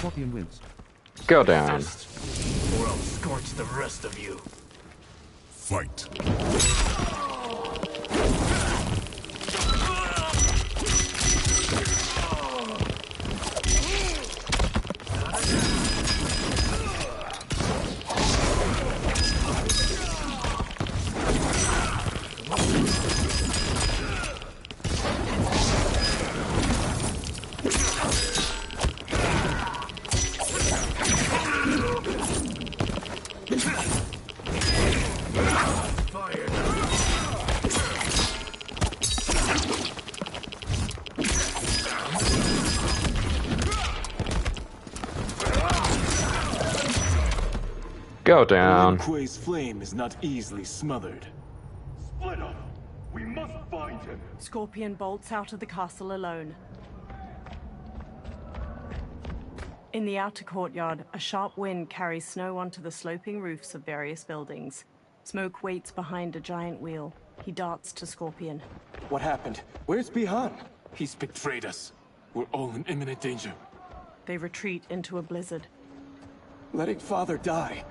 Scorpion wins. Go down. Or I'll scorch the rest of you. Fight. Go down. Mk1's flame is not easily smothered. Split up! We must find him! Scorpion bolts out of the castle alone. In the outer courtyard, a sharp wind carries snow onto the sloping roofs of various buildings. Smoke waits behind a giant wheel. He darts to Scorpion. What happened? Where's Bihan? He's betrayed us. We're all in imminent danger. They retreat into a blizzard. Letting Father die.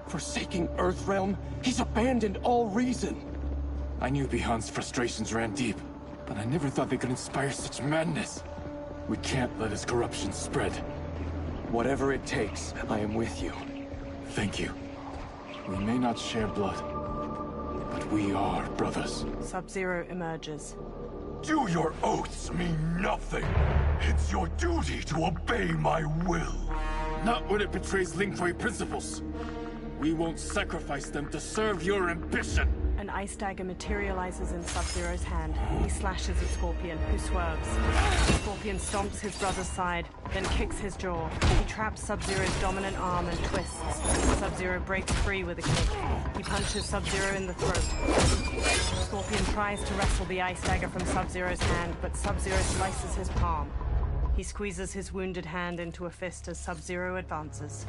Forsaking Earthrealm. He's abandoned all reason. I knew Bihan's frustrations ran deep, but I never thought they could inspire such madness. We can't let his corruption spread. Whatever it takes, I am with you. Thank you. We may not share blood, but we are brothers. Sub-Zero emerges. Do your oaths mean nothing? It's your duty to obey my will. Not when it betrays Lin Kuei principles. We won't sacrifice them to serve your ambition! An ice dagger materializes in Sub-Zero's hand. He slashes at Scorpion, who swerves. Scorpion stomps his brother's side, then kicks his jaw. He traps Sub-Zero's dominant arm and twists. Sub-Zero breaks free with a kick. He punches Sub-Zero in the throat. Scorpion tries to wrestle the ice dagger from Sub-Zero's hand, but Sub-Zero slices his palm. He squeezes his wounded hand into a fist as Sub-Zero advances.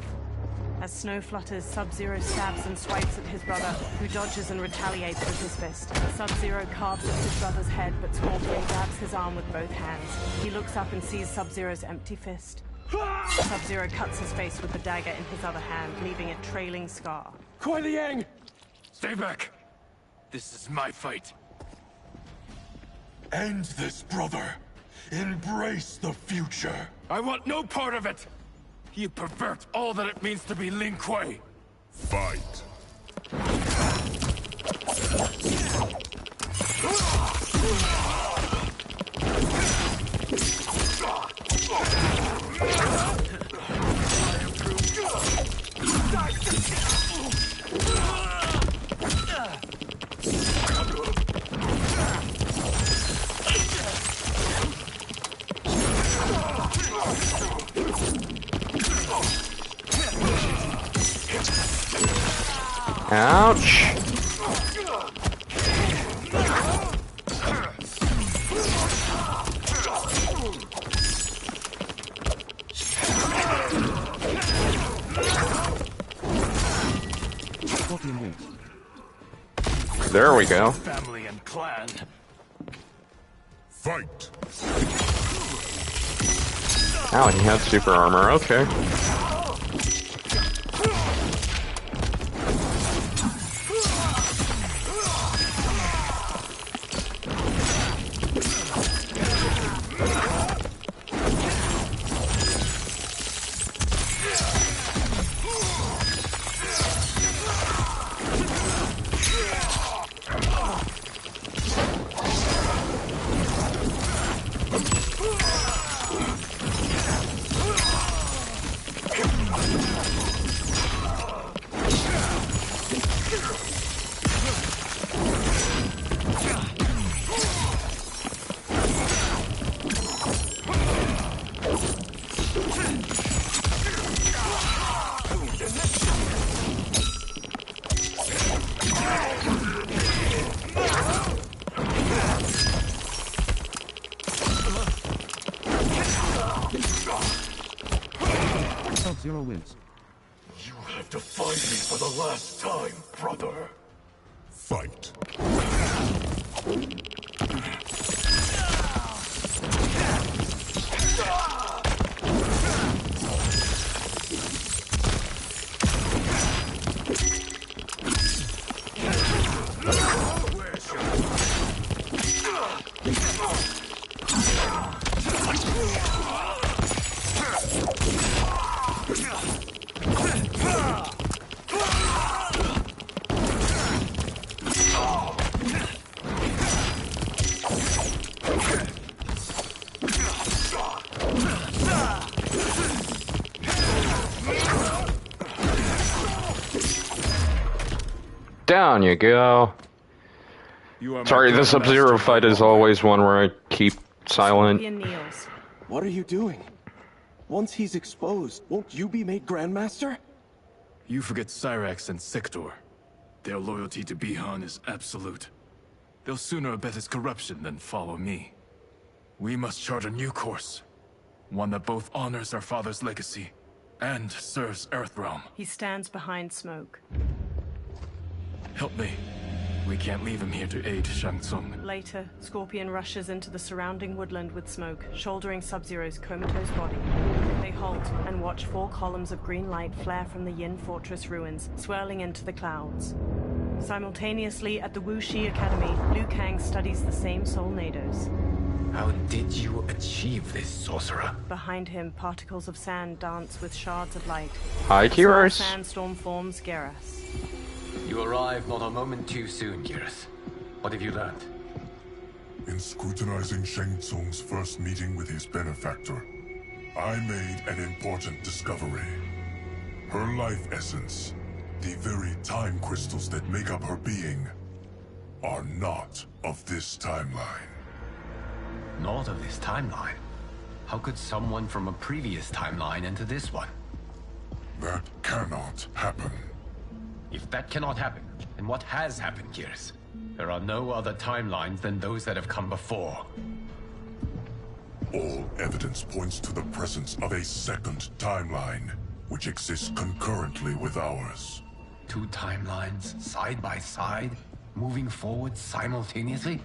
As snow flutters, Sub-Zero stabs and swipes at his brother, who dodges and retaliates with his fist. Sub-Zero carves at his brother's head, but Scorpion grabs his arm with both hands. He looks up and sees Sub-Zero's empty fist. Sub-Zero cuts his face with the dagger in his other hand, leaving a trailing scar. Kuai Liang! Stay back! This is my fight. End this, brother. Embrace the future. I want no part of it! You pervert all that it means to be Lin Kuei! Fight. Ouch! Scorpion wins. There we go. Family and clan. Fight. Oh, he had super armor, okay. Sub-Zero wins. You have defied me for the last time, brother. Fight. Down you go. Sorry, the Sub-Zero fight is always one where I keep silent. Scorpion kneels. What are you doing? Once he's exposed, won't you be made Grandmaster? You forget Cyrax and Sector. Their loyalty to Bihan is absolute. They'll sooner abet his corruption than follow me. We must chart a new course. One that both honors our father's legacy and serves Earthrealm. He stands behind Smoke. Help me. We can't leave him here to aid Shang Tsung. Later, Scorpion rushes into the surrounding woodland with Smoke, shouldering Sub-Zero's comatose body. They halt and watch 4 columns of green light flare from the Yin Fortress ruins, swirling into the clouds. Simultaneously, at the Wuxi Academy, Liu Kang studies the same Soulnados. How did you achieve this, sorcerer? Behind him, particles of sand dance with shards of light. Hi, A Kiros. small sandstorm forms Geras. You arrived not a moment too soon, Geras. What have you learned? In scrutinizing Shang Tsung's first meeting with his benefactor, I made an important discovery. Her life essence The very time crystals that make up her being are not of this timeline. Not of this timeline? How could someone from a previous timeline enter this one? That cannot happen. If that cannot happen, then what has happened, Gears? There are no other timelines than those that have come before. All evidence points to the presence of a second timeline, which exists concurrently with ours. Two timelines, side by side, moving forward simultaneously?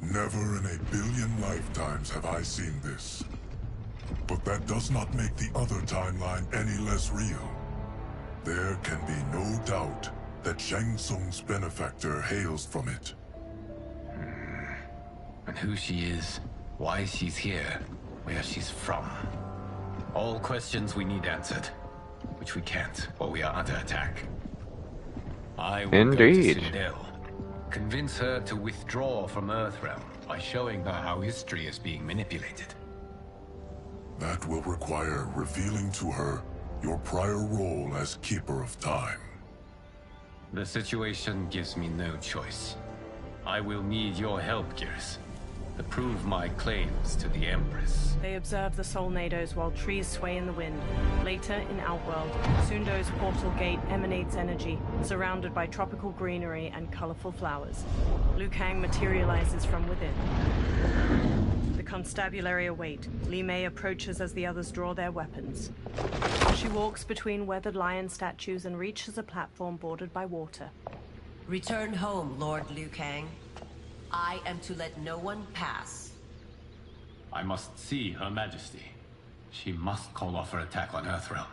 Never in a billion lifetimes have I seen this. But that does not make the other timeline any less real. There can be no doubt that Shang Tsung's benefactor hails from it. And who she is, why she's here, where she's from. All questions we need answered, which we can't while we are under attack. I will Indeed. go to Sindel, convince her to withdraw from Earthrealm by showing her how history is being manipulated. That will require revealing to her your prior role as Keeper of Time. The situation gives me no choice. I will need your help, Gears, to prove my claims to the Empress. They observe the Solnados while trees sway in the wind. Later, in Outworld, Sundo's portal gate emanates energy, surrounded by tropical greenery and colorful flowers. Liu Kang materializes from within. The constabulary await. Li Mei approaches as the others draw their weapons. She walks between weathered lion statues and reaches a platform bordered by water. Return home, Lord Liu Kang. I am to let no one pass. I must see Her Majesty. She must call off her attack on Earthrealm.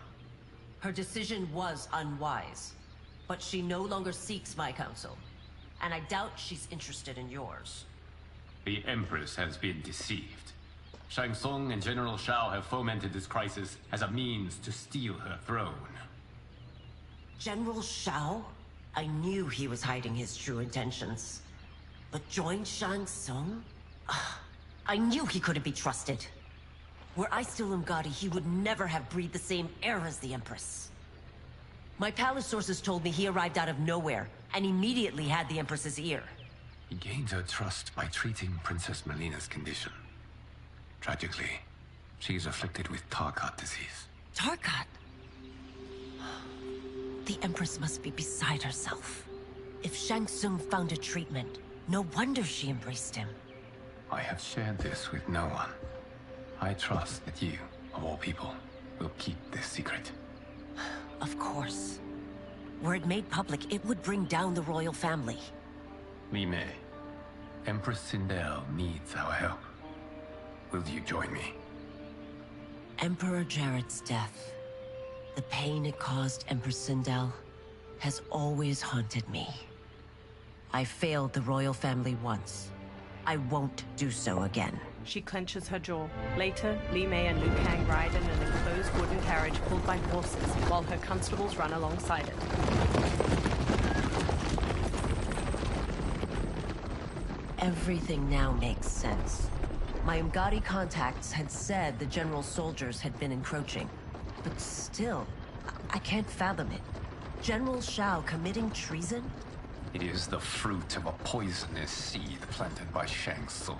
Her decision was unwise, but she no longer seeks my counsel, and I doubt she's interested in yours. The Empress has been deceived. Shang Tsung and General Shao have fomented this crisis as a means to steal her throne. General Shao? I knew he was hiding his true intentions. But join Shang Tsung? I knew he couldn't be trusted. Were I still Umgadi, he would never have breathed the same air as the Empress. My palace sources told me he arrived out of nowhere, and immediately had the Empress's ear. He gained her trust by treating Princess Melina's condition. Tragically, she is afflicted with Tarkat disease. Tarkat? The Empress must be beside herself. If Shang Tsung found a treatment, no wonder she embraced him. I have shared this with no one. I trust that you, of all people, will keep this secret. Of course. Were it made public, it would bring down the royal family. Li Mei, Empress Sindel needs our help. Will you join me? Emperor Jared's death, the pain it caused Empress Sindel, has always haunted me. I failed the royal family once. I won't do so again. She clenches her jaw. Later, Li Mei and Liu Kang ride in an enclosed wooden carriage pulled by horses, while her constables run alongside it. Everything now makes sense. My Umgadi contacts had said the general's soldiers had been encroaching. But still, I can't fathom it. General Shao committing treason? It is the fruit of a poisonous seed planted by Shang Tsung.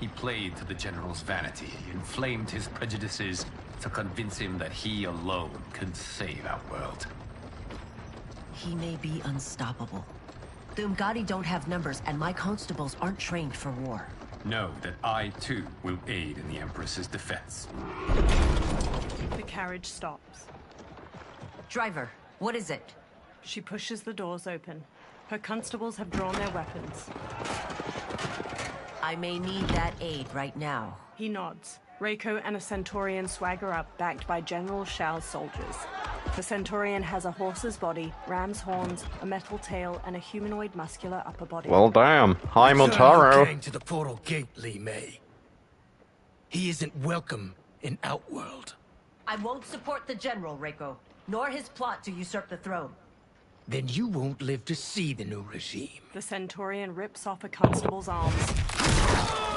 He played to the general's vanity, inflamed his prejudices to convince him that he alone could save our world. He may be unstoppable. The Umgadi don't have numbers, and my constables aren't trained for war. Know that I, too, will aid in the Empress's defense. The carriage stops. Driver, what is it? She pushes the doors open. Her constables have drawn their weapons. I may need that aid right now. He nods. Reiko and a Centaurian swagger up, backed by General Shao's soldiers. The Centaurian has a horse's body, ram's horns, a metal tail, and a humanoid muscular upper body. Well, damn. Hi, Motaro. Came to the portal gate, Li Mei. He isn't welcome in Outworld. I won't support the General, Reiko, nor his plot to usurp the throne. Then you won't live to see the new regime. The Centaurian rips off a constable's arms.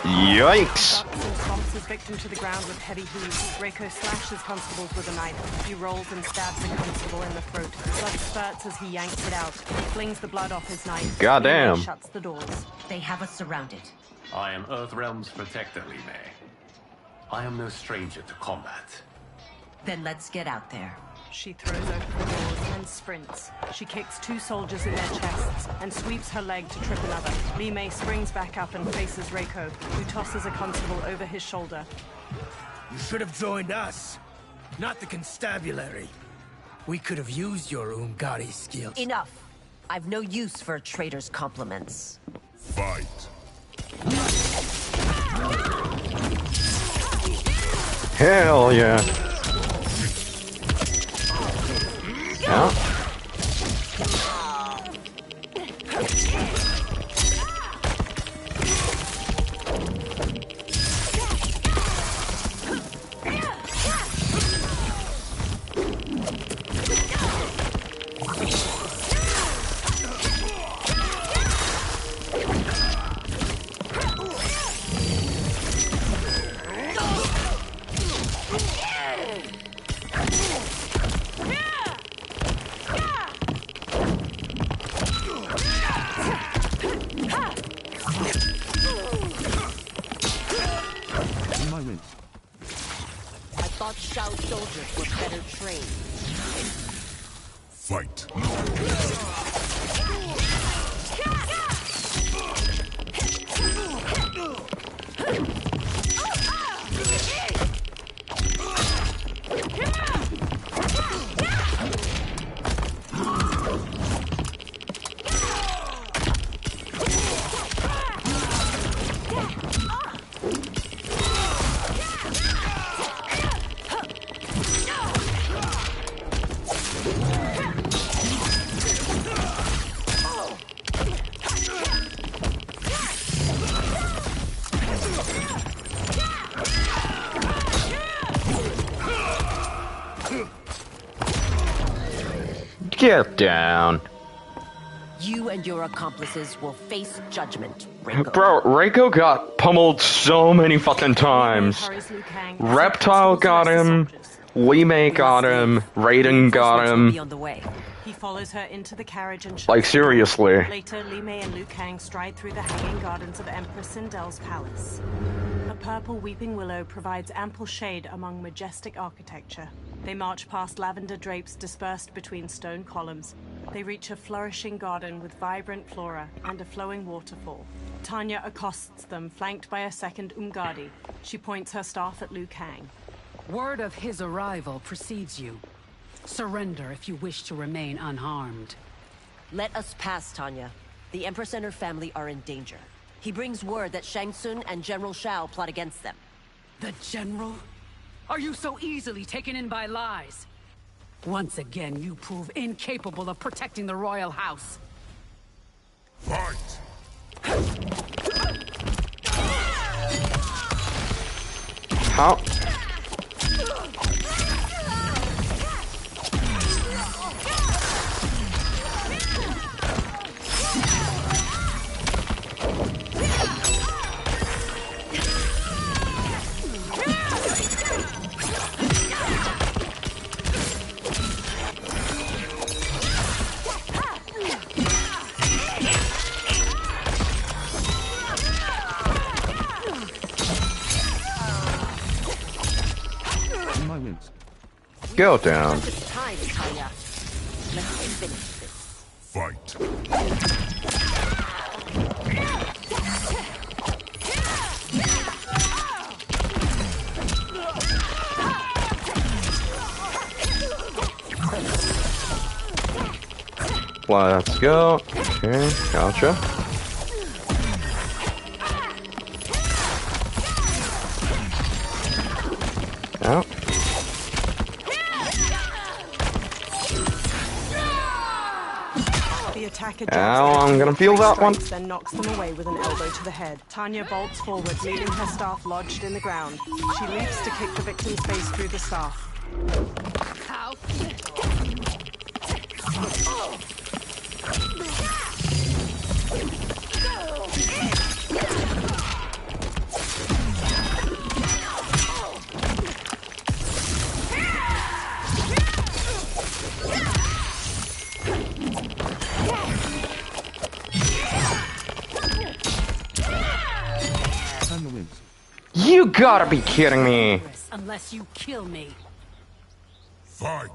Yikes! Ducks and stomps his victim to the ground with heavy heaves. Reiko slashes constables with a knife. He rolls and stabs a constable in the throat. Blood spurts as he yanks it out. He flings the blood off his knife. Goddamn. Lime shuts the doors. They have us surrounded. I am Earthrealm's protector, Li Mei. I am no stranger to combat. Then let's get out there. She throws open the doors and sprints. She kicks 2 soldiers in their chests and sweeps her leg to trip another. Li Mei springs back up and faces Reiko, who tosses a constable over his shoulder. You should have joined us, not the constabulary. We could have used your Umgadi skills. Enough. I've no use for a traitor's compliments. Fight. Hell yeah. Yeah. thought Shao soldiers were better trained. Fight. Get down. You and your accomplices will face judgment, Reiko. Bro, Reiko got pummeled so many fucking times. Reptile got him, Li Mei got him, Raiden got him. He follows her into the carriage and Like, seriously. Later, Li Mei and Liu Kang stride through the hanging gardens of Empress Sindel's palace. A purple weeping willow provides ample shade among majestic architecture. They march past lavender drapes dispersed between stone columns. They reach a flourishing garden with vibrant flora and a flowing waterfall. Tanya accosts them, flanked by a second Umgadi. She points her staff at Liu Kang. Word of his arrival precedes you. Surrender if you wish to remain unharmed. Let us pass, Tanya. The Empress and her family are in danger. He brings word that Shang Tsung and General Shao plot against them. The General? Are you so easily taken in by lies? Once again, you prove incapable of protecting the royal house. Fight! How? Go down. It's time, Tanya. Let's finish this. Fight. Let's go. Okay, gotcha. Out. The attacker Ow, I'm gonna feel that one. then knocks them away with an elbow to the head. Tanya bolts forward, leaving her staff lodged in the ground. She leaps to kick the victim's face through the staff. You gotta be kidding me! Unless you kill me. Fight!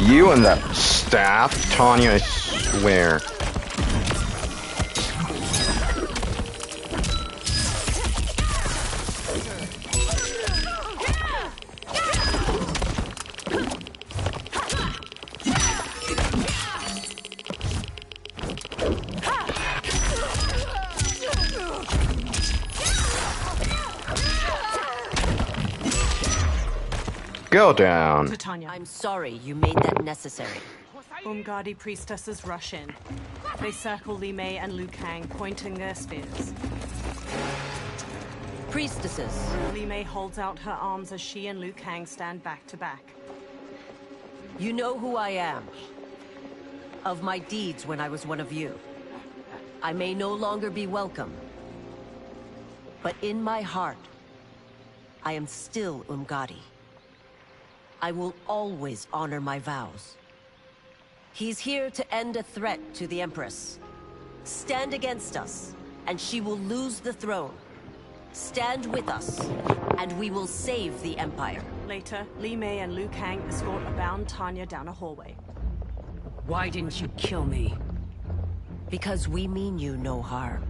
You and that staff, Tanya, I swear. Go down. Tanya. I'm sorry you made that necessary. Umgadi priestesses rush in. They circle Li Mei and Liu Kang, pointing their spears. Priestesses. Li Mei holds out her arms as she and Liu Kang stand back to back. You know who I am. Of my deeds when I was one of you. I may no longer be welcome. But in my heart, I am still Umgadi. I will always honor my vows. He's here to end a threat to the Empress. Stand against us, and she will lose the throne. Stand with us, and we will save the Empire. Later, Li Mei and Liu Kang escort a bound Tanya down a hallway. Why didn't you kill me? Because we mean you no harm.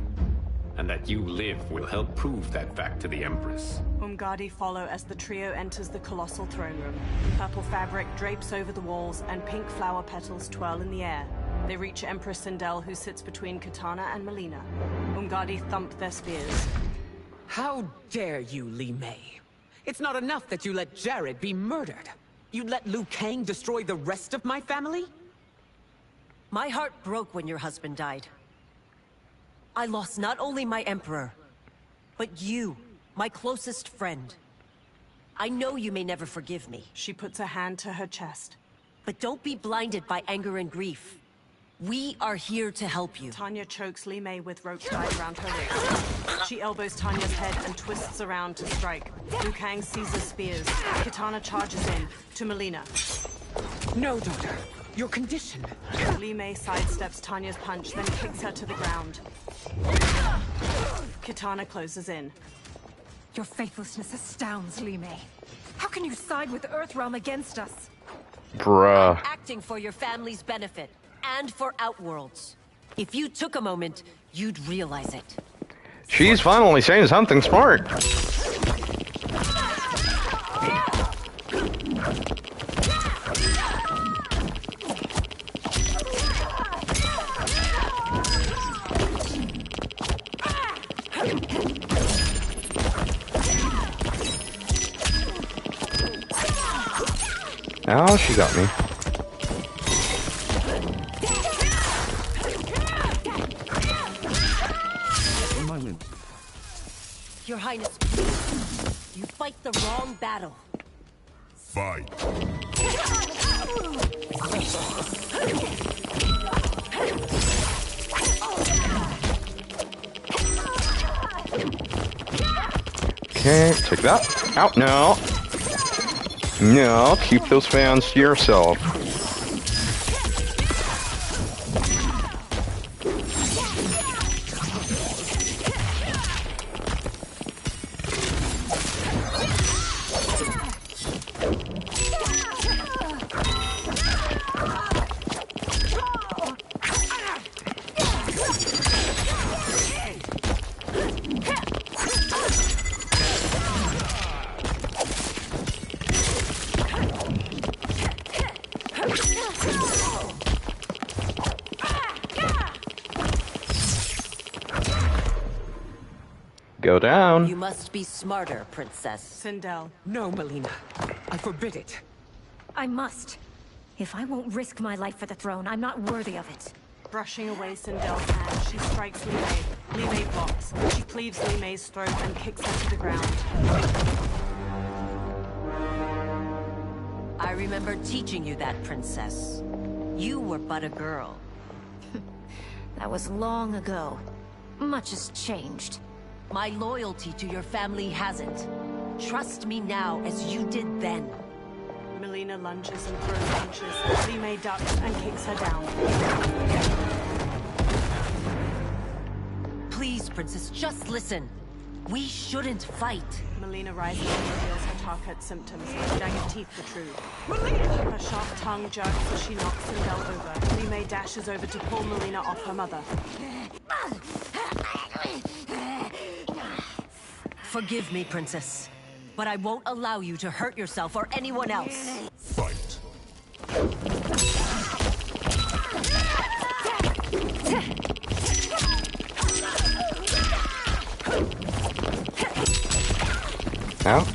And that you live will help prove that fact to the Empress. Umgadi follow as the trio enters the colossal throne room. Purple fabric drapes over the walls and pink flower petals twirl in the air. They reach Empress Sindel, who sits between Kitana and Melina. Umgadi thump their spears. How dare you, Li Mei? It's not enough that you let Jared be murdered. You'd let Liu Kang destroy the rest of my family? My heart broke when your husband died. I lost not only my Emperor, but you, my closest friend. I know you may never forgive me. She puts a hand to her chest. But don't be blinded by anger and grief. We are here to help you. Tanya chokes Li Mei with rope tied around her wrist. She elbows Tanya's head and twists around to strike. Liu Kang seizes spears. Kitana charges in, to Melina. No, daughter. Your condition. Li Mei sidesteps Tanya's punch, then kicks her to the ground. Kitana closes in. Your faithlessness astounds, Li Mei. How can you side with Earthrealm against us? Bruh. I'm acting for your family's benefit, and for Outworld's. If you took a moment, you'd realize it. She's finally saying something smart. Oh, she got me. Your Highness, you fight the wrong battle. Fight. Okay, take that. Out, no. No, keep those fans to yourself. Go down. You must be smarter, Princess. Sindel. No, Melina. I forbid it. I must. If I won't risk my life for the throne, I'm not worthy of it. Brushing away Sindel's hand, she strikes Li Mei. Li Mei blocks. She cleaves Li Mei's throat and kicks her to the ground. I remember teaching you that, Princess. You were but a girl. That was long ago. Much has changed. My loyalty to your family hasn't. Trust me now as you did then. Melina lunges and throws punches. Li Mei ducks and kicks her down. Princess. Just listen. We shouldn't fight. Melina rises and reveals her Tarkat symptoms. Jagged teeth protrude. Her sharp tongue jerks as she knocks Sindel over. Li Mei dashes over to pull Melina off her mother. Forgive me, Princess, but I won't allow you to hurt yourself or anyone else. Fight. Ow.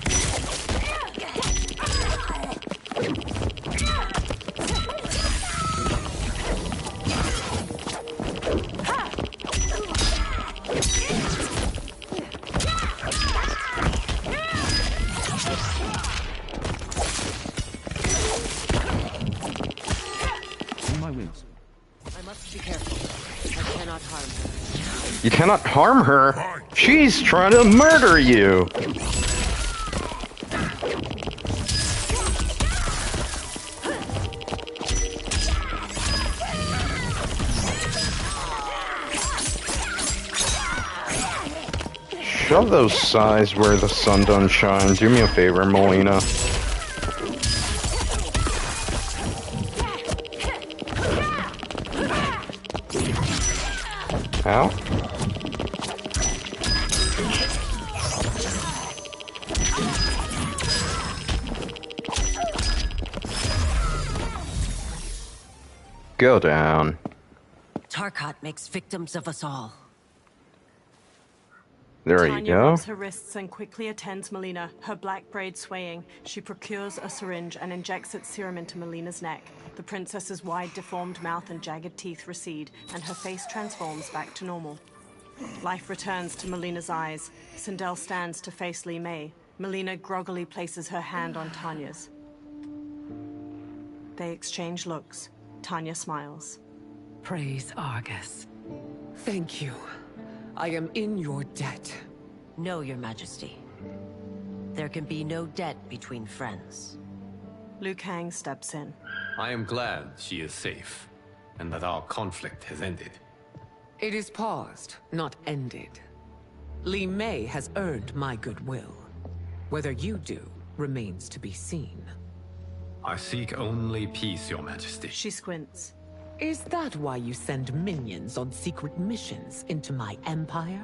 My wins. I must be careful. I cannot harm her. You cannot harm her. She's trying to murder you. Shove those sighs where the sun don't shine. Do me a favor, Melina. Ow. Go down. Tarkat makes victims of us all. There you Tanya go. rubs her wrists and quickly attends Melina, her black braid swaying. She procures a syringe and injects its serum into Melina's neck. The princess's wide, deformed mouth and jagged teeth recede, and her face transforms back to normal. Life returns to Melina's eyes. Sindel stands to face Li Mei. Melina groggily places her hand on Tanya's. They exchange looks. Tanya smiles. Praise Argus. Thank you. I am in your debt. No, Your Majesty. There can be no debt between friends. Liu Kang steps in. I am glad she is safe, and that our conflict has ended. It is paused, not ended. Li Mei has earned my goodwill. Whether you do remains to be seen. I seek only peace, Your Majesty. She squints. Is that why you send minions on secret missions into my empire?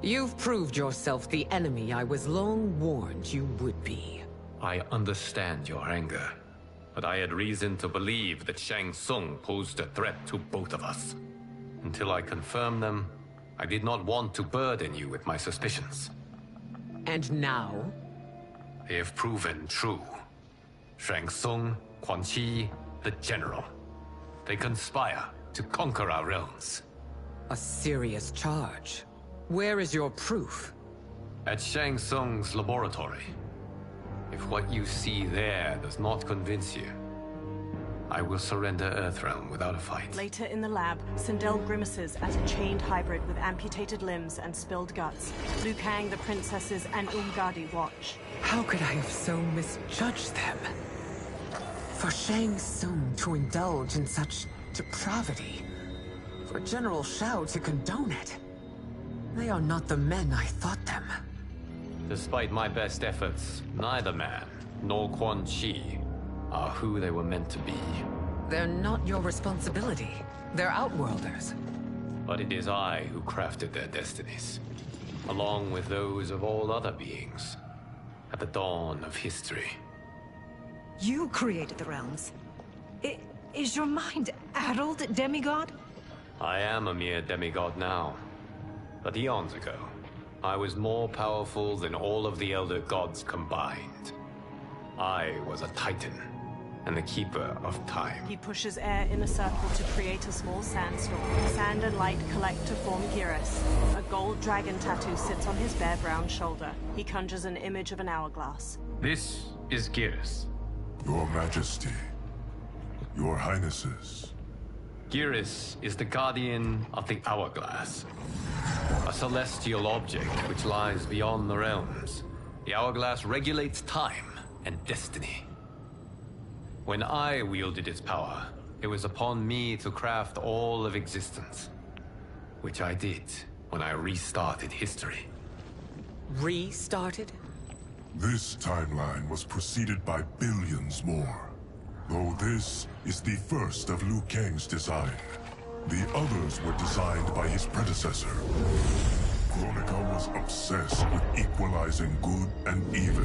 You've proved yourself the enemy I was long warned you would be. I understand your anger, but I had reason to believe that Shang Tsung posed a threat to both of us. Until I confirmed them, I did not want to burden you with my suspicions. And now? They have proven true. Shang Tsung, Quan Chi, the General. They conspire to conquer our realms. A serious charge. Where is your proof? At Shang Tsung's laboratory. If what you see there does not convince you, I will surrender Earthrealm without a fight. Later in the lab, Sindel grimaces at a chained hybrid with amputated limbs and spilled guts. Liu Kang, the princesses, and Umgadi watch. How could I have so misjudged them? For Shang Tsung to indulge in such depravity, for General Shao to condone it, they are not the men I thought them. Despite my best efforts, neither man nor Quan Chi are who they were meant to be. They're not your responsibility. They're Outworlders. But it is I who crafted their destinies, along with those of all other beings, at the dawn of history. You created the realms. Is your mind addled, demigod? I am a mere demigod now, but eons ago, I was more powerful than all of the Elder Gods combined. I was a Titan, and the Keeper of Time. He pushes air in a circle to create a small sandstorm. Sand and light collect to form Geras. A gold dragon tattoo sits on his bare brown shoulder. He conjures an image of an hourglass. This is Geras. Your Majesty, Your Highnesses. Geras is the guardian of the Hourglass, a celestial object which lies beyond the realms. The Hourglass regulates time and destiny. When I wielded its power, it was upon me to craft all of existence, which I did when I restarted history. Restarted? This timeline was preceded by billions more. Though this is the first of Liu Kang's design. The others were designed by his predecessor. Kronika was obsessed with equalizing good and evil.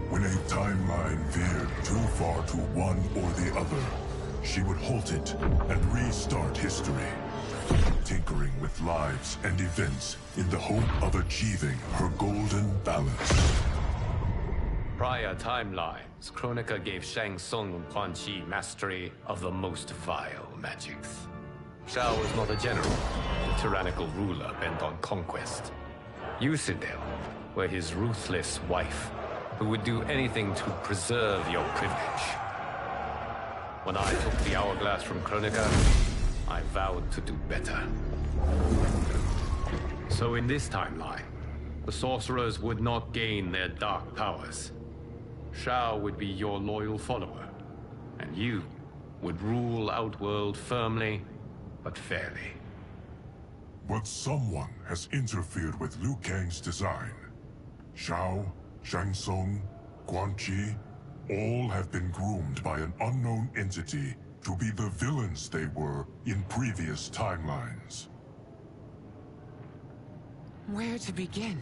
When a timeline veered too far to one or the other, she would halt it and restart history, tinkering with lives and events in the hope of achieving her golden balance. Prior timelines, Kronika gave Shang Tsung and Quan Chi mastery of the most vile magics. Shao was not a general, a tyrannical ruler bent on conquest. You, Sindel, were his ruthless wife, who would do anything to preserve your privilege. When I took the hourglass from Kronika, I vowed to do better. So in this timeline, the sorcerers would not gain their dark powers. Shao would be your loyal follower, and you would rule Outworld firmly, but fairly. But someone has interfered with Liu Kang's design. Shao, Shang Tsung, Quan Chi, all have been groomed by an unknown entity to be the villains they were in previous timelines. Where to begin?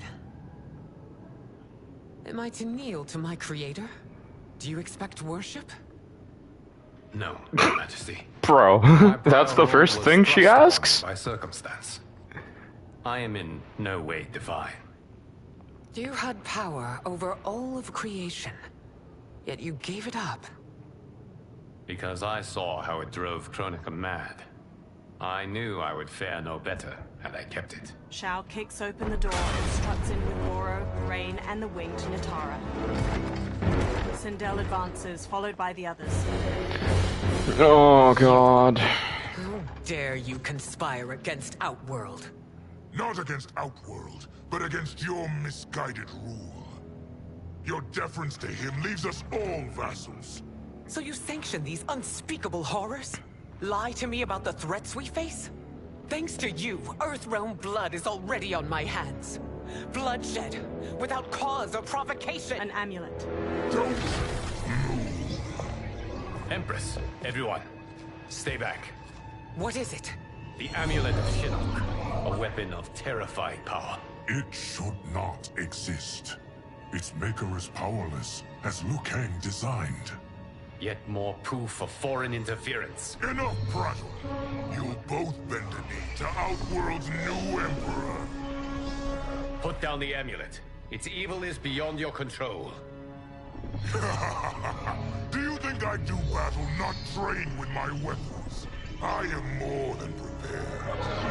Am I to kneel to my creator? Do you expect worship? No, Your Majesty. Bro, that's the first was thing she thrust on asks? By circumstance. I am in no way divine. You had power over all of creation, yet you gave it up. Because I saw how it drove Kronika mad. I knew I would fare no better had I kept it. Shao kicks open the door and struts in with Goro, Rain, and the winged Natara. Sindel advances, followed by the others. Oh god. How dare you conspire against Outworld? Not against Outworld, but against your misguided rule. Your deference to him leaves us all vassals. So you sanction these unspeakable horrors? Lie to me about the threats we face? Thanks to you, Earthrealm blood is already on my hands. Bloodshed, without cause or provocation. An amulet. Don't Empress, everyone, stay back. What is it? The Amulet of Shinnok, a weapon of terrifying power. It should not exist. Its maker is powerless, as Liu Kang designed. Yet more proof of foreign interference. Enough prattle! You'll both bend a knee to Outworld's new emperor. Put down the amulet. Its evil is beyond your control. Do you think I do battle not trained with my weapons? I am more than prepared.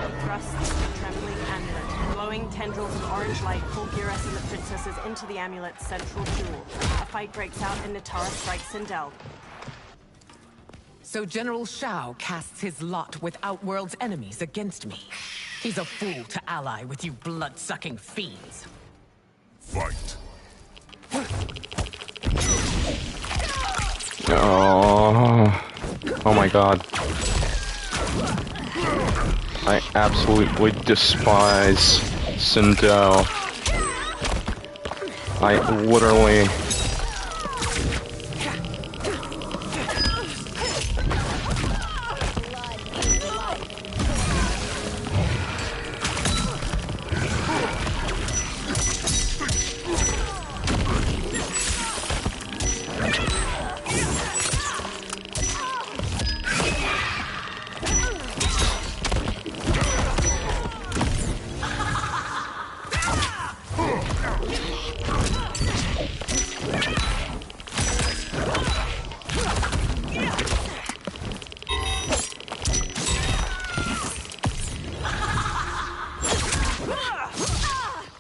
He thrusts the trembling amulet. Glowing tendrils of orange light pull Geras and the princesses into the amulet's central jewel. A fight breaks out and Natara strikes Sindel. So General Shao casts his lot with Outworld's enemies against me. He's a fool to ally with you blood-sucking fiends. Fight. Oh my god. I absolutely despise Sindel. I literally...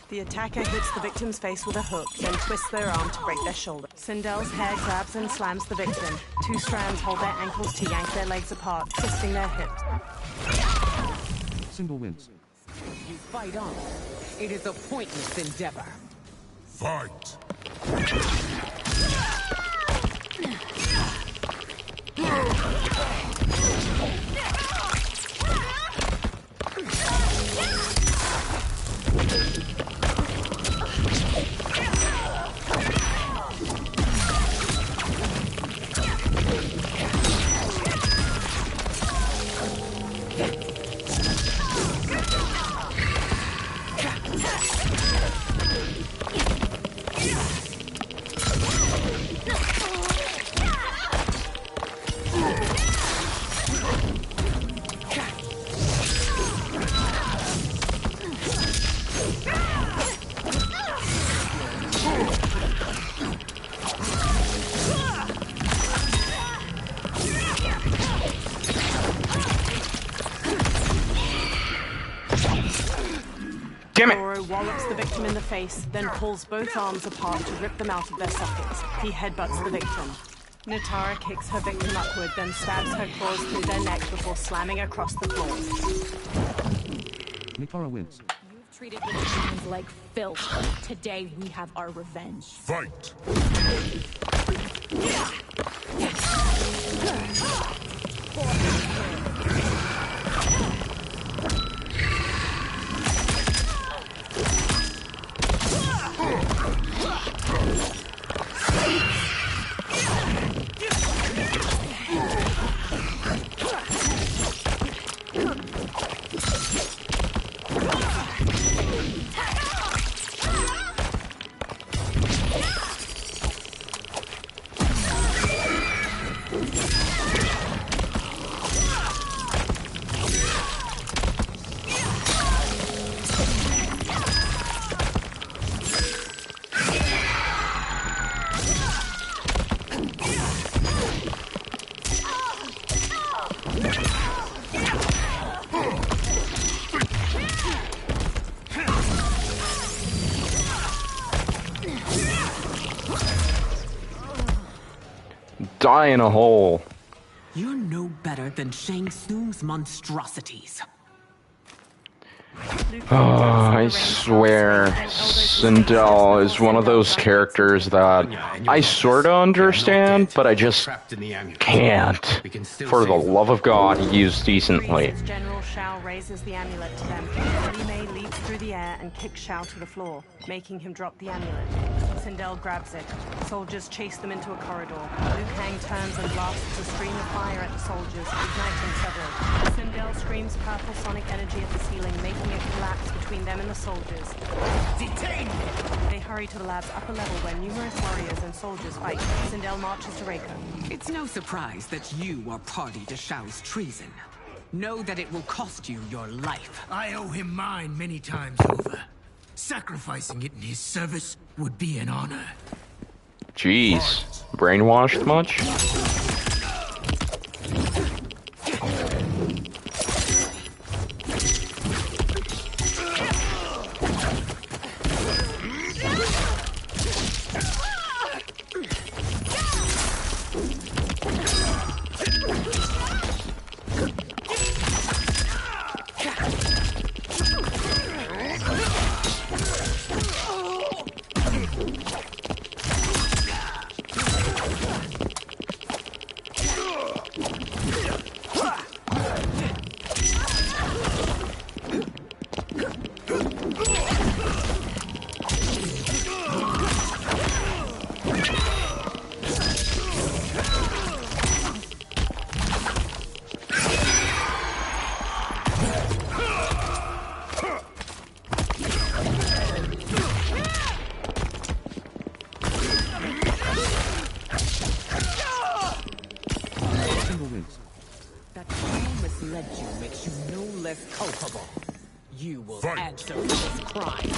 The attacker hits the victim's face with a hook, then twists their arm to break their shoulder. Sindel's hair grabs and slams the victim. Two strands hold their ankles to yank their legs apart, twisting their hips. Single wins. You fight on. It is a pointless endeavor. Fight! Damn it! Goro wallops the victim in the face, then pulls both arms apart to rip them out of their sockets. He headbutts the victim. Natara kicks her victim upward, then stabs her claws through their neck before slamming across the floor. Mk1 wins. You've treated Williams like filth. Today we have our revenge. Fight! Die in a hole. You're no better than Shang Tsung's monstrosities. I swear, Sindel is one of those characters that I sorta understand, but I just can't. For the love of God, use decently. General Shao raises the amulet to them. Li Mei leaps through the air and kicks Shao to the floor, making him drop the amulet. Sindel grabs it. Soldiers chase them into a corridor. Liu Kang turns and blasts a stream of fire at the soldiers, igniting several. Sindel screams purple sonic energy at the ceiling, making it collapse between them and the soldiers. Detain! They hurry to the lab's upper level where numerous warriors and soldiers fight. Sindel marches to Reiko. It's no surprise that you are party to Shao's treason. Know that it will cost you your life. I owe him mine many times over. Sacrificing it in his service would be an honor. Jeez. Brainwashed much? That Shao misled you makes you no less culpable. You will answer for this crime.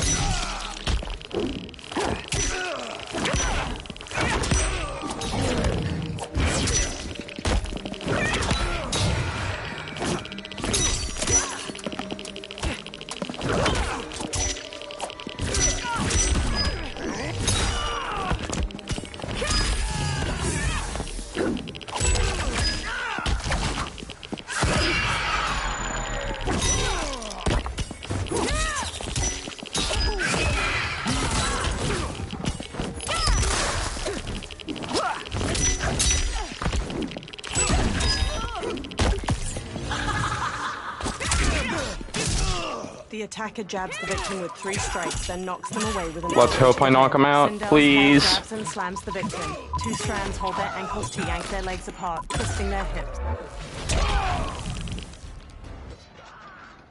The attacker jabs the victim with 3 strikes, then knocks them away with another. Let's hope I knock him out, Sindel's please. hand grabs and slams the victim. 2 strands hold their ankles to yank their legs apart, twisting their hips.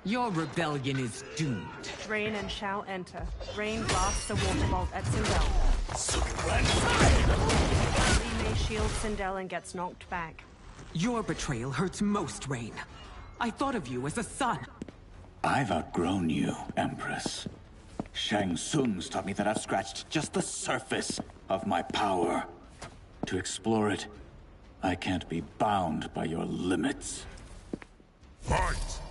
Your rebellion is doomed. Rain and Shao enter. Rain blasts a water bolt at Sindel. Li Mei shields Sindel and gets knocked back. Your betrayal hurts most, Rain. I thought of you as a son. I've outgrown you, Empress. Shang Tsung's taught me that I've scratched just the surface of my power. To explore it, I can't be bound by your limits. Fight!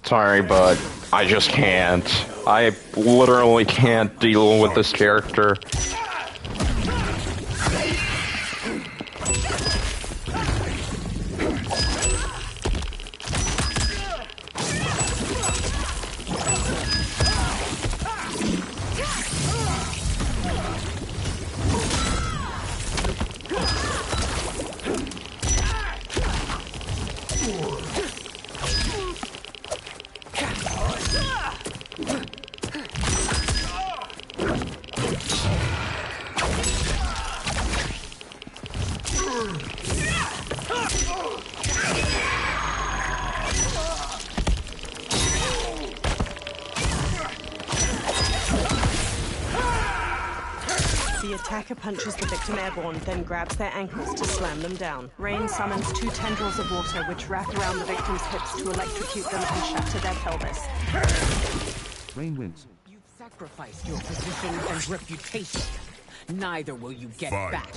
Sorry, but I just can't. I literally can't deal with this character. The attacker punches the victim airborne, then grabs their ankles to slam them down. Rain summons 2 tendrils of water which wrap around the victim's hips to electrocute them and shatter their pelvis. Rain wins. You've sacrificed your position and reputation. Neither will you get back.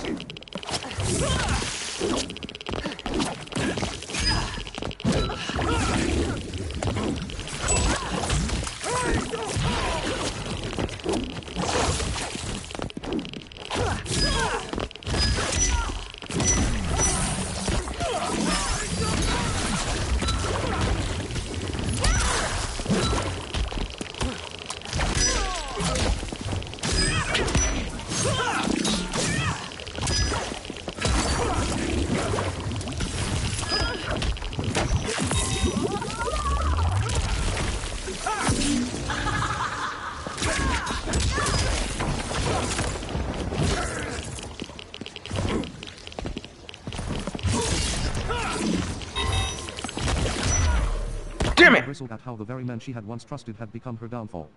Damn it! Bristled at how the very men she had once trusted had become her downfall.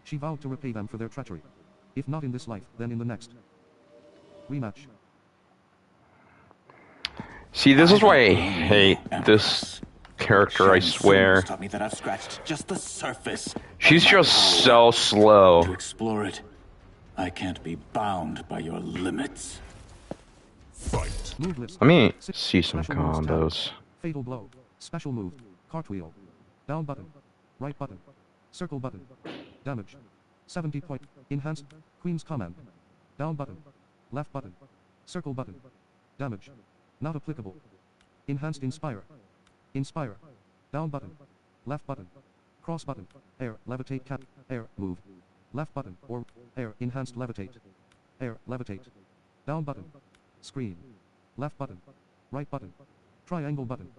She vowed to repay them for their treachery. If not in this life, then in the next. Rematch. See, this is why I hate this character, I swear. Taught me that I've scratched just the surface. She's just so slow. To explore it, I can't be bound by your limits. Fight. Move list. Let me see some combos. Fatal blow. Special move. Cartwheel. Down button. Right button. Circle button. Damage. 70 point. Enhanced. Queen's command. Down button. Left button. Circle button. Damage. Not applicable. Enhanced inspire. Inspire. Down button. Left button. Cross button. Air. Levitate cat. Air. Move. Left button. Or. Air. Enhanced levitate. Air. Levitate. Down button. Screen. Left button. Right button. Triangle button.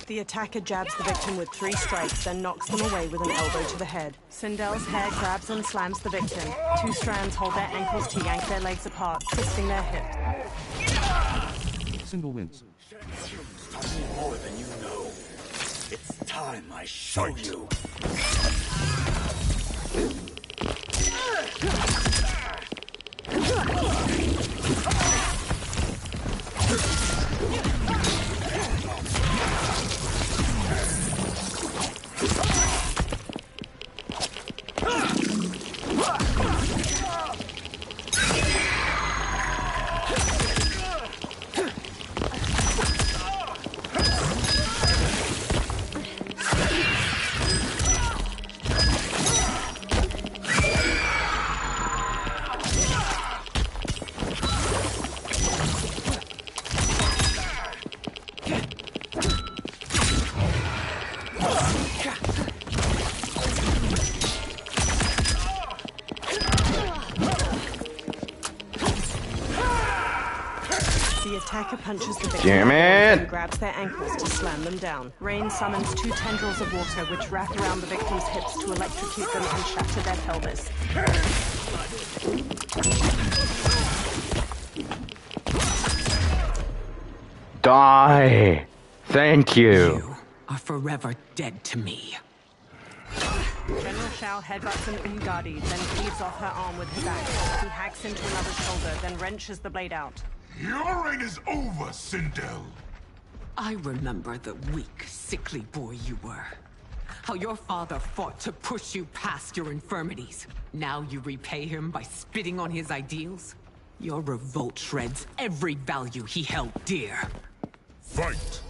The attacker jabs the victim with 3 strikes, then knocks them away with an elbow to the head. Sindel's hair grabs and slams the victim. 2 strands hold their ankles to yank their legs apart, twisting their hip. Single wins. More than you know. It's time I show you. Taka punches the victim Damn it! and grabs their ankles to slam them down. Rain summons 2 tendrils of water which wrap around the victim's hips to electrocute them and shatter their pelvis. Die! Thank you. Are forever dead to me. General Shao headbutts an Umgadi, then cleaves off her arm with his axe. He hacks into another's shoulder, then wrenches the blade out. Your reign is over, Sindel. I remember the weak, sickly boy you were. How your father fought to push you past your infirmities. Now you repay him by spitting on his ideals? Your revolt shreds every value he held dear. Fight!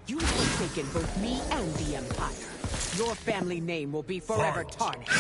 You have forsaken both me and the Empire. Your family name will be forever tarnished.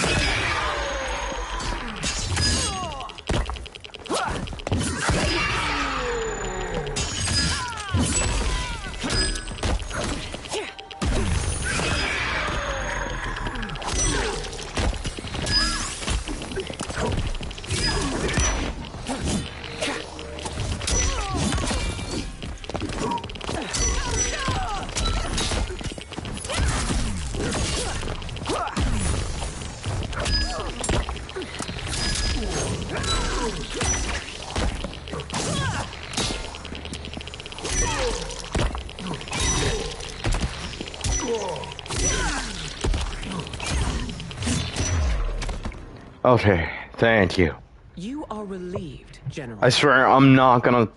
Okay, thank you. You are relieved, General. I swear I'm not gonna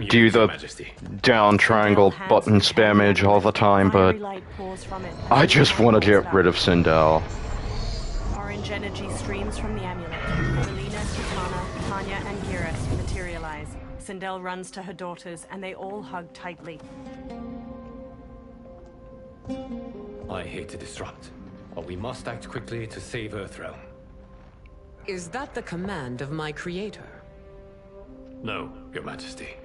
do the down triangle button spammage all the time, but I just want to get rid of Sindel. Orange energy streams from the amulet. Melina, Kitana, Tanya, and Giras materialize. Sindel runs to her daughters, and they all hug tightly. I hate to disrupt, but we must act quickly to save Earthrealm. Is that the command of my creator? No, Your Majesty.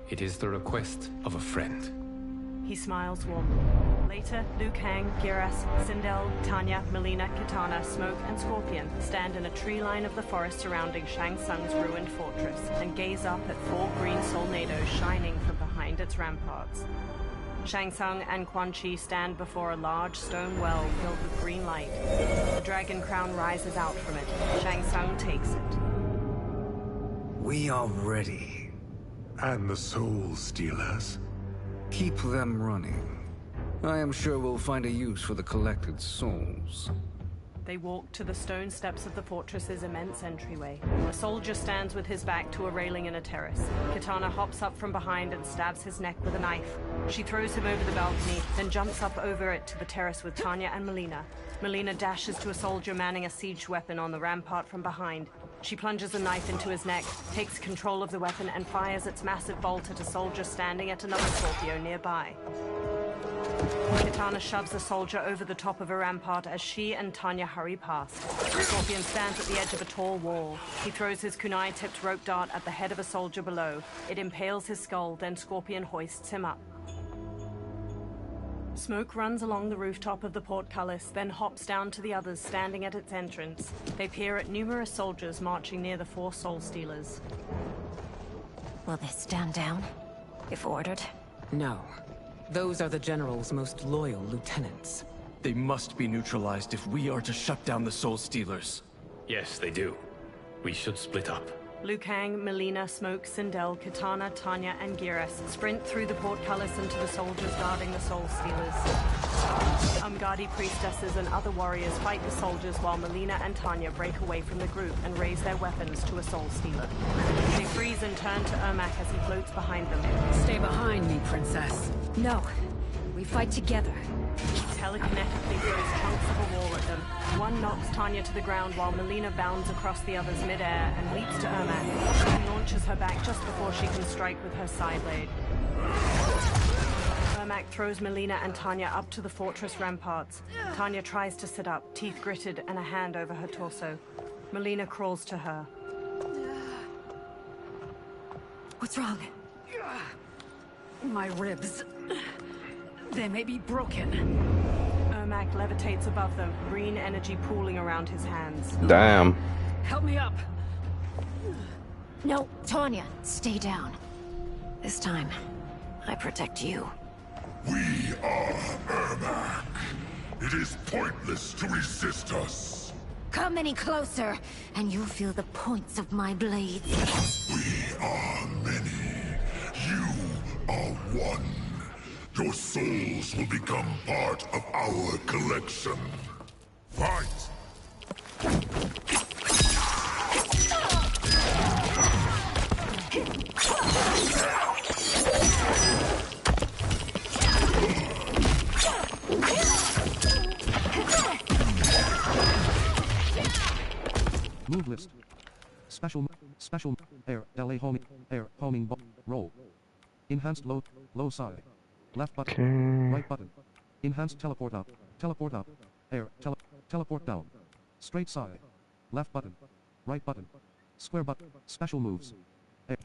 It is the request of a friend. He smiles warmly. Later, Liu Kang, Giras, Sindel, Tanya, Melina, Kitana, Smoke, and Scorpion stand in a tree line of the forest surrounding Shang Tsung's ruined fortress and gaze up at 4 green solnados shining from behind its ramparts. Shang Tsung and Quan Chi stand before a large stone well filled with green light. The dragon crown rises out from it. Shang Tsung takes it. We are ready. And the Soul Stealers? Keep them running. I am sure we'll find a use for the collected souls. They walk to the stone steps of the fortress's immense entryway. A soldier stands with his back to a railing in a terrace. Kitana hops up from behind and stabs his neck with a knife. She throws him over the balcony, then jumps up over it to the terrace with Tanya and Melina. Melina dashes to a soldier manning a siege weapon on the rampart from behind. She plunges a knife into his neck, takes control of the weapon, and fires its massive bolt at a soldier standing at another Scorpio nearby. Kitana shoves a soldier over the top of a rampart as she and Tanya hurry past. Scorpion stands at the edge of a tall wall. He throws his kunai-tipped rope dart at the head of a soldier below. It impales his skull, then Scorpion hoists him up. Smoke runs along the rooftop of the portcullis, then hops down to the others standing at its entrance. They peer at numerous soldiers marching near the 4 Soul Stealers. Will they stand down, if ordered? No. Those are the General's most loyal lieutenants. They must be neutralized if we are to shut down the Soul Stealers. Yes, they do. We should split up. Liu Kang, Melina, Smoke, Sindel, Kitana, Tanya, and Giras sprint through the portcullis into the soldiers guarding the Soul Stealers. Umgadi priestesses and other warriors fight the soldiers while Melina and Tanya break away from the group and raise their weapons to a Soul Stealer. They freeze and turn to Ermac as he floats behind them. Stay behind me, Princess. No. We fight together. He telekinetically throws chunks of a wall at them. One One knocks Tanya to the ground while Melina bounds across the others midair and leaps to Ermac. She launches her back just before she can strike with her side blade. Ermac throws Melina and Tanya up to the fortress ramparts. Tanya tries to sit up, teeth gritted and a hand over her torso. Melina crawls to her. What's wrong? My ribs. They may be broken. Ermac levitates above them, green energy pooling around his hands. Damn. Help me up. No, Tanya, stay down. This time, I protect you. We are Ermac. It is pointless to resist us. Come any closer, and you'll feel the points of my blades. We are many. You are one. Your souls will become part of our collection. Fight! Move list. Special air homing roll. Enhanced low side. Left button. Right button. Enhanced teleport up. Air teleport down. Straight side. Left button. Right button. Square button. Special moves. Air.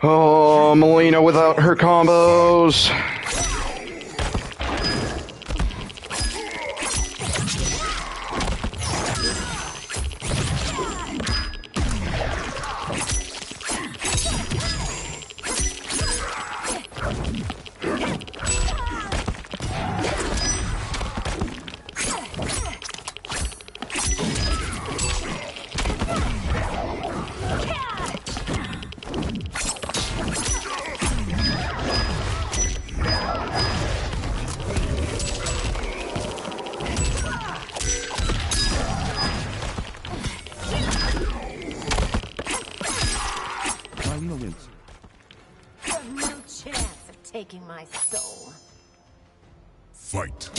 Oh, Melina without her combos. Wins. You have no chance of taking my soul. Fight.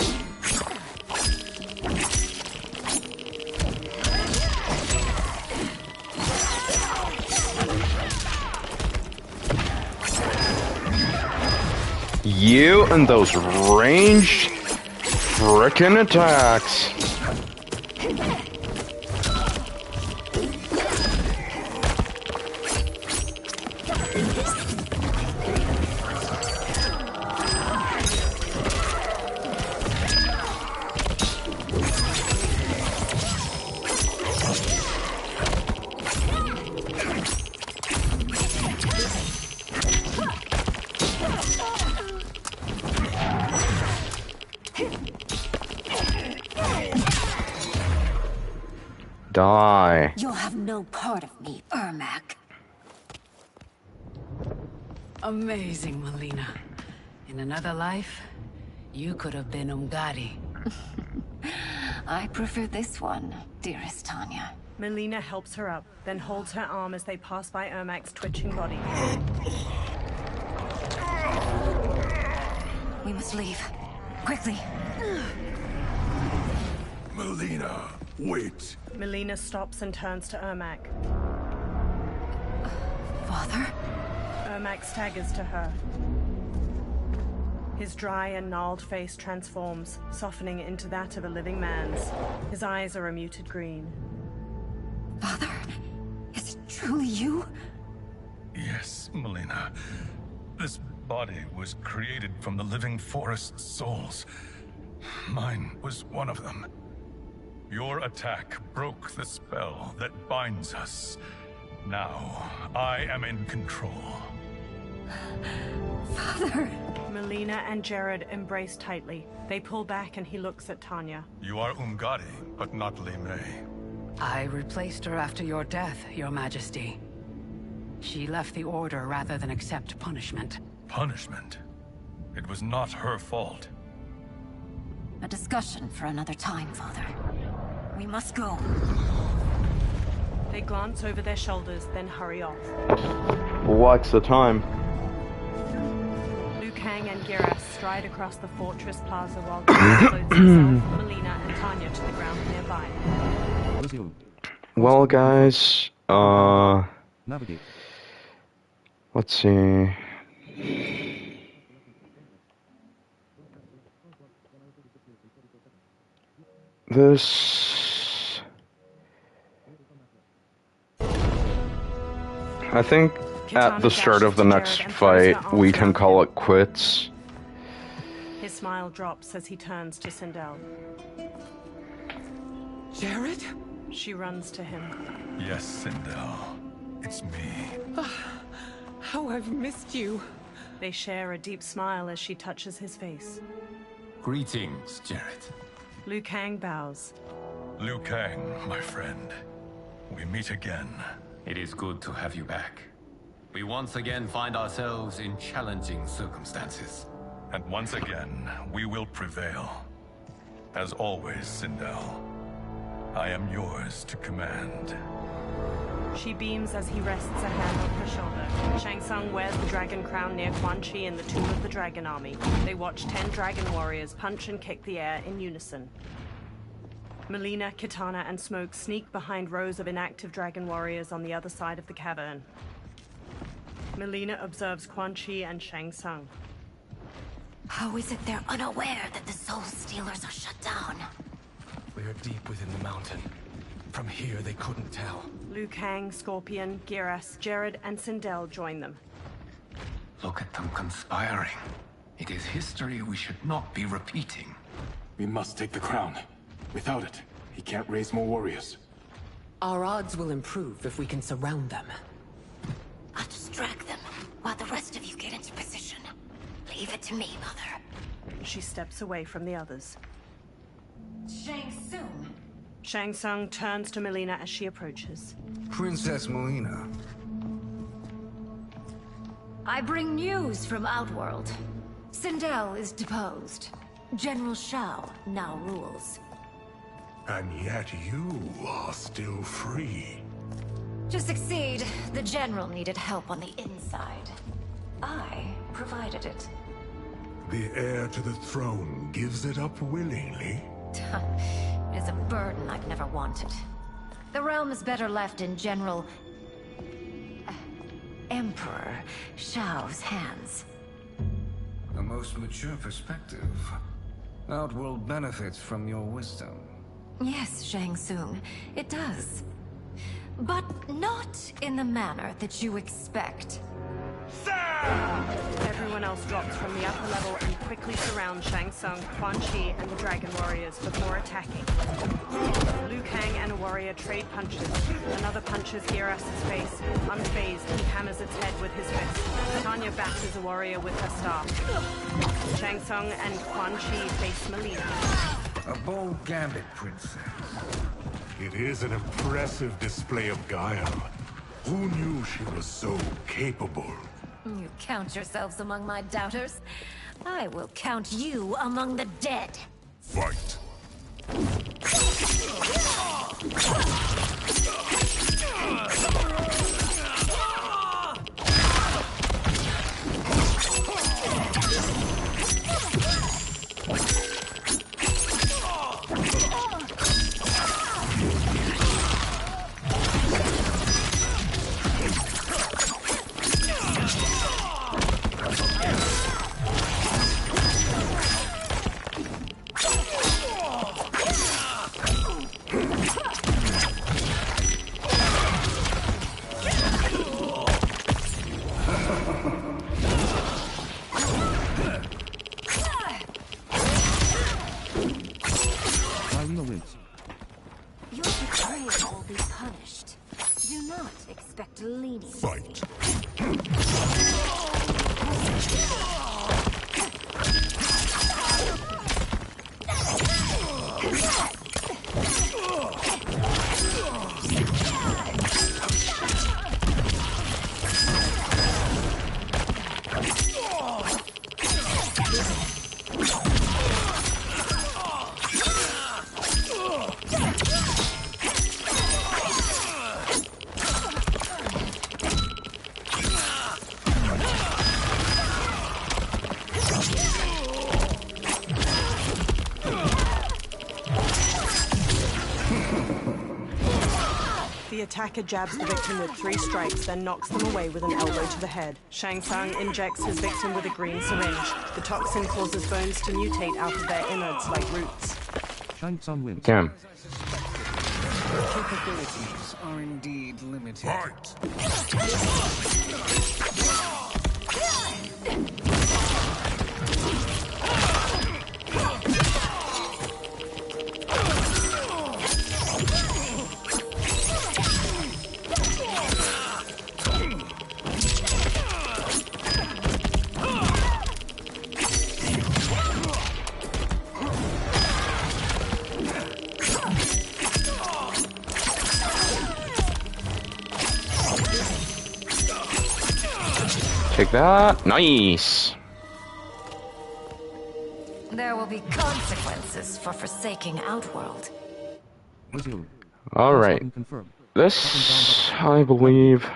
You and those ranged frickin' attacks. Die. You'll have no part of me, Ermac. Amazing, Melina. In another life, you could have been Umgadi. I prefer this one, dearest Tanya. Melina helps her up, then holds her arm as they pass by Ermac's twitching body. We must leave. Quickly. Melina, wait. Melina stops and turns to Ermac. Father? Ermac staggers to her. His dry and gnarled face transforms, softening into that of a living man's. His eyes are a muted green. Father, is it truly you? Yes, Melina. This body was created from the living forest's souls. Mine was one of them. Your attack broke the spell that binds us. Now, I am in control. Father! Melina and Jared embrace tightly. They pull back and he looks at Tanya. You are Umgadi, but not Li Mei. I replaced her after your death, Your Majesty. She left the Order rather than accept punishment. Punishment? It was not her fault. A discussion for another time, Father. We must go. They glance over their shoulders, then hurry off. What's the time? Liu Kang and Geras stride across the fortress plaza while Geras loads himself, Melina, and Tanya to the ground nearby. Well, guys, Navigate. let's see. This... I think at the start of the next fight, we can call it quits. His smile drops as he turns to Sindel. Jared? She runs to him. Yes, Sindel. It's me. How I've missed you. They share a deep smile as she touches his face. Greetings, Jared. Liu Kang bows. Liu Kang, my friend. We meet again. It is good to have you back. We once again find ourselves in challenging circumstances. And once again, we will prevail. As always, Sindel, I am yours to command. She beams as he rests a hand on her shoulder. Shang Tsung wears the dragon crown near Quan Chi in the Tomb of the Dragon Army. They watch 10 dragon warriors punch and kick the air in unison. Melina, Kitana, and Smoke sneak behind rows of inactive dragon warriors on the other side of the cavern. Melina observes Quan Chi and Shang Tsung. How is it they're unaware that the Soul Stealers are shut down? We are deep within the mountain. From here, they couldn't tell. Liu Kang, Scorpion, Geras, Jared, and Sindel join them. Look at them conspiring. It is history we should not be repeating. We must take the crown. Without it, he can't raise more warriors. Our odds will improve if we can surround them. I'll distract them while the rest of you get into position. Leave it to me, Mother. She steps away from the others. Shang Tsung. Shang Tsung turns to Melina as she approaches. Princess Melina. I bring news from Outworld. Sindel is deposed. General Shao now rules. And yet you are still free. To succeed, the General needed help on the inside. I provided it. The heir to the throne gives it up willingly. It is a burden I've never wanted. The realm is better left in General... Emperor Shao's hands. A most mature perspective. Outworld benefits from your wisdom. Yes, Shang Tsung, it does. But not in the manner that you expect. Everyone else drops from the upper level and quickly surrounds Shang Tsung, Quan Chi, and the Dragon Warriors before attacking. Liu Kang and a warrior trade punches. Another punches Geras' face. Unfazed, he hammers its head with his fist. Tanya bashes a warrior with her staff. Shang Tsung and Quan Chi face Melina. A bold gambit, Princess. It is an impressive display of guile. Who knew she was so capable? You count yourselves among my doubters. I will count you among the dead. Fight. Your betrayal will be punished. Do not expect leniency. Fight. The attacker jabs the victim with 3 strikes, then knocks them away with an elbow to the head. Shang Tsung injects his victim with a green syringe. The toxin causes bones to mutate out of their innards like roots. Shang Tsung wins. Damn. Capabilities are indeed limited. Take that. Nice. There will be consequences for forsaking Outworld. Resume. Alright. This, I believe,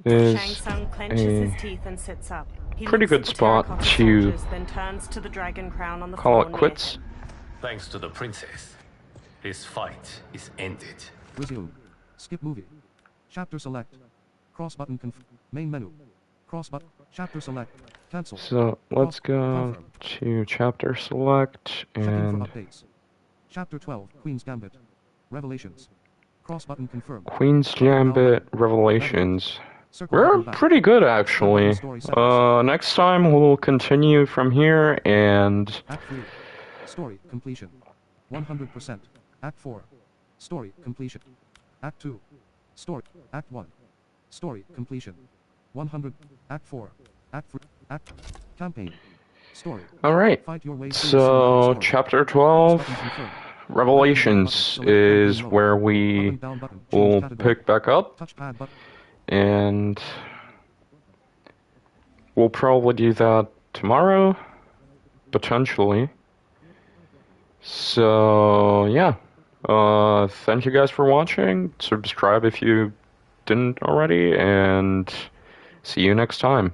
is Shang Tsung clenches his teeth and sits up. He pretty looks good at the spot terracotta to soldiers, then turns to the dragon crown on the call floor it near quits. him. Thanks to the princess, his fight is ended. Resume. Skip movie. Chapter select. Cross button main menu. Cross button. Chapter select. Cancel. So let's go to chapter select Checking and for updates. Chapter 12. Queen's Gambit. Revelations. Cross button confirm. Queen's Gambit Revelations. We're pretty good actually. Next time we'll continue from here and Act 3. Story completion. 100%. Act 4. Story completion. Act 2. Story. Act 1. Story completion. 100. Act 4. Act 3. Act. Campaign. Story. alright. Fight your way through So chapter 12 Revelations is where we will pick back up. Touchpad button. And we'll probably do that tomorrow, potentially. So, yeah. Thank you guys for watching. Subscribe if you didn't already, and see you next time.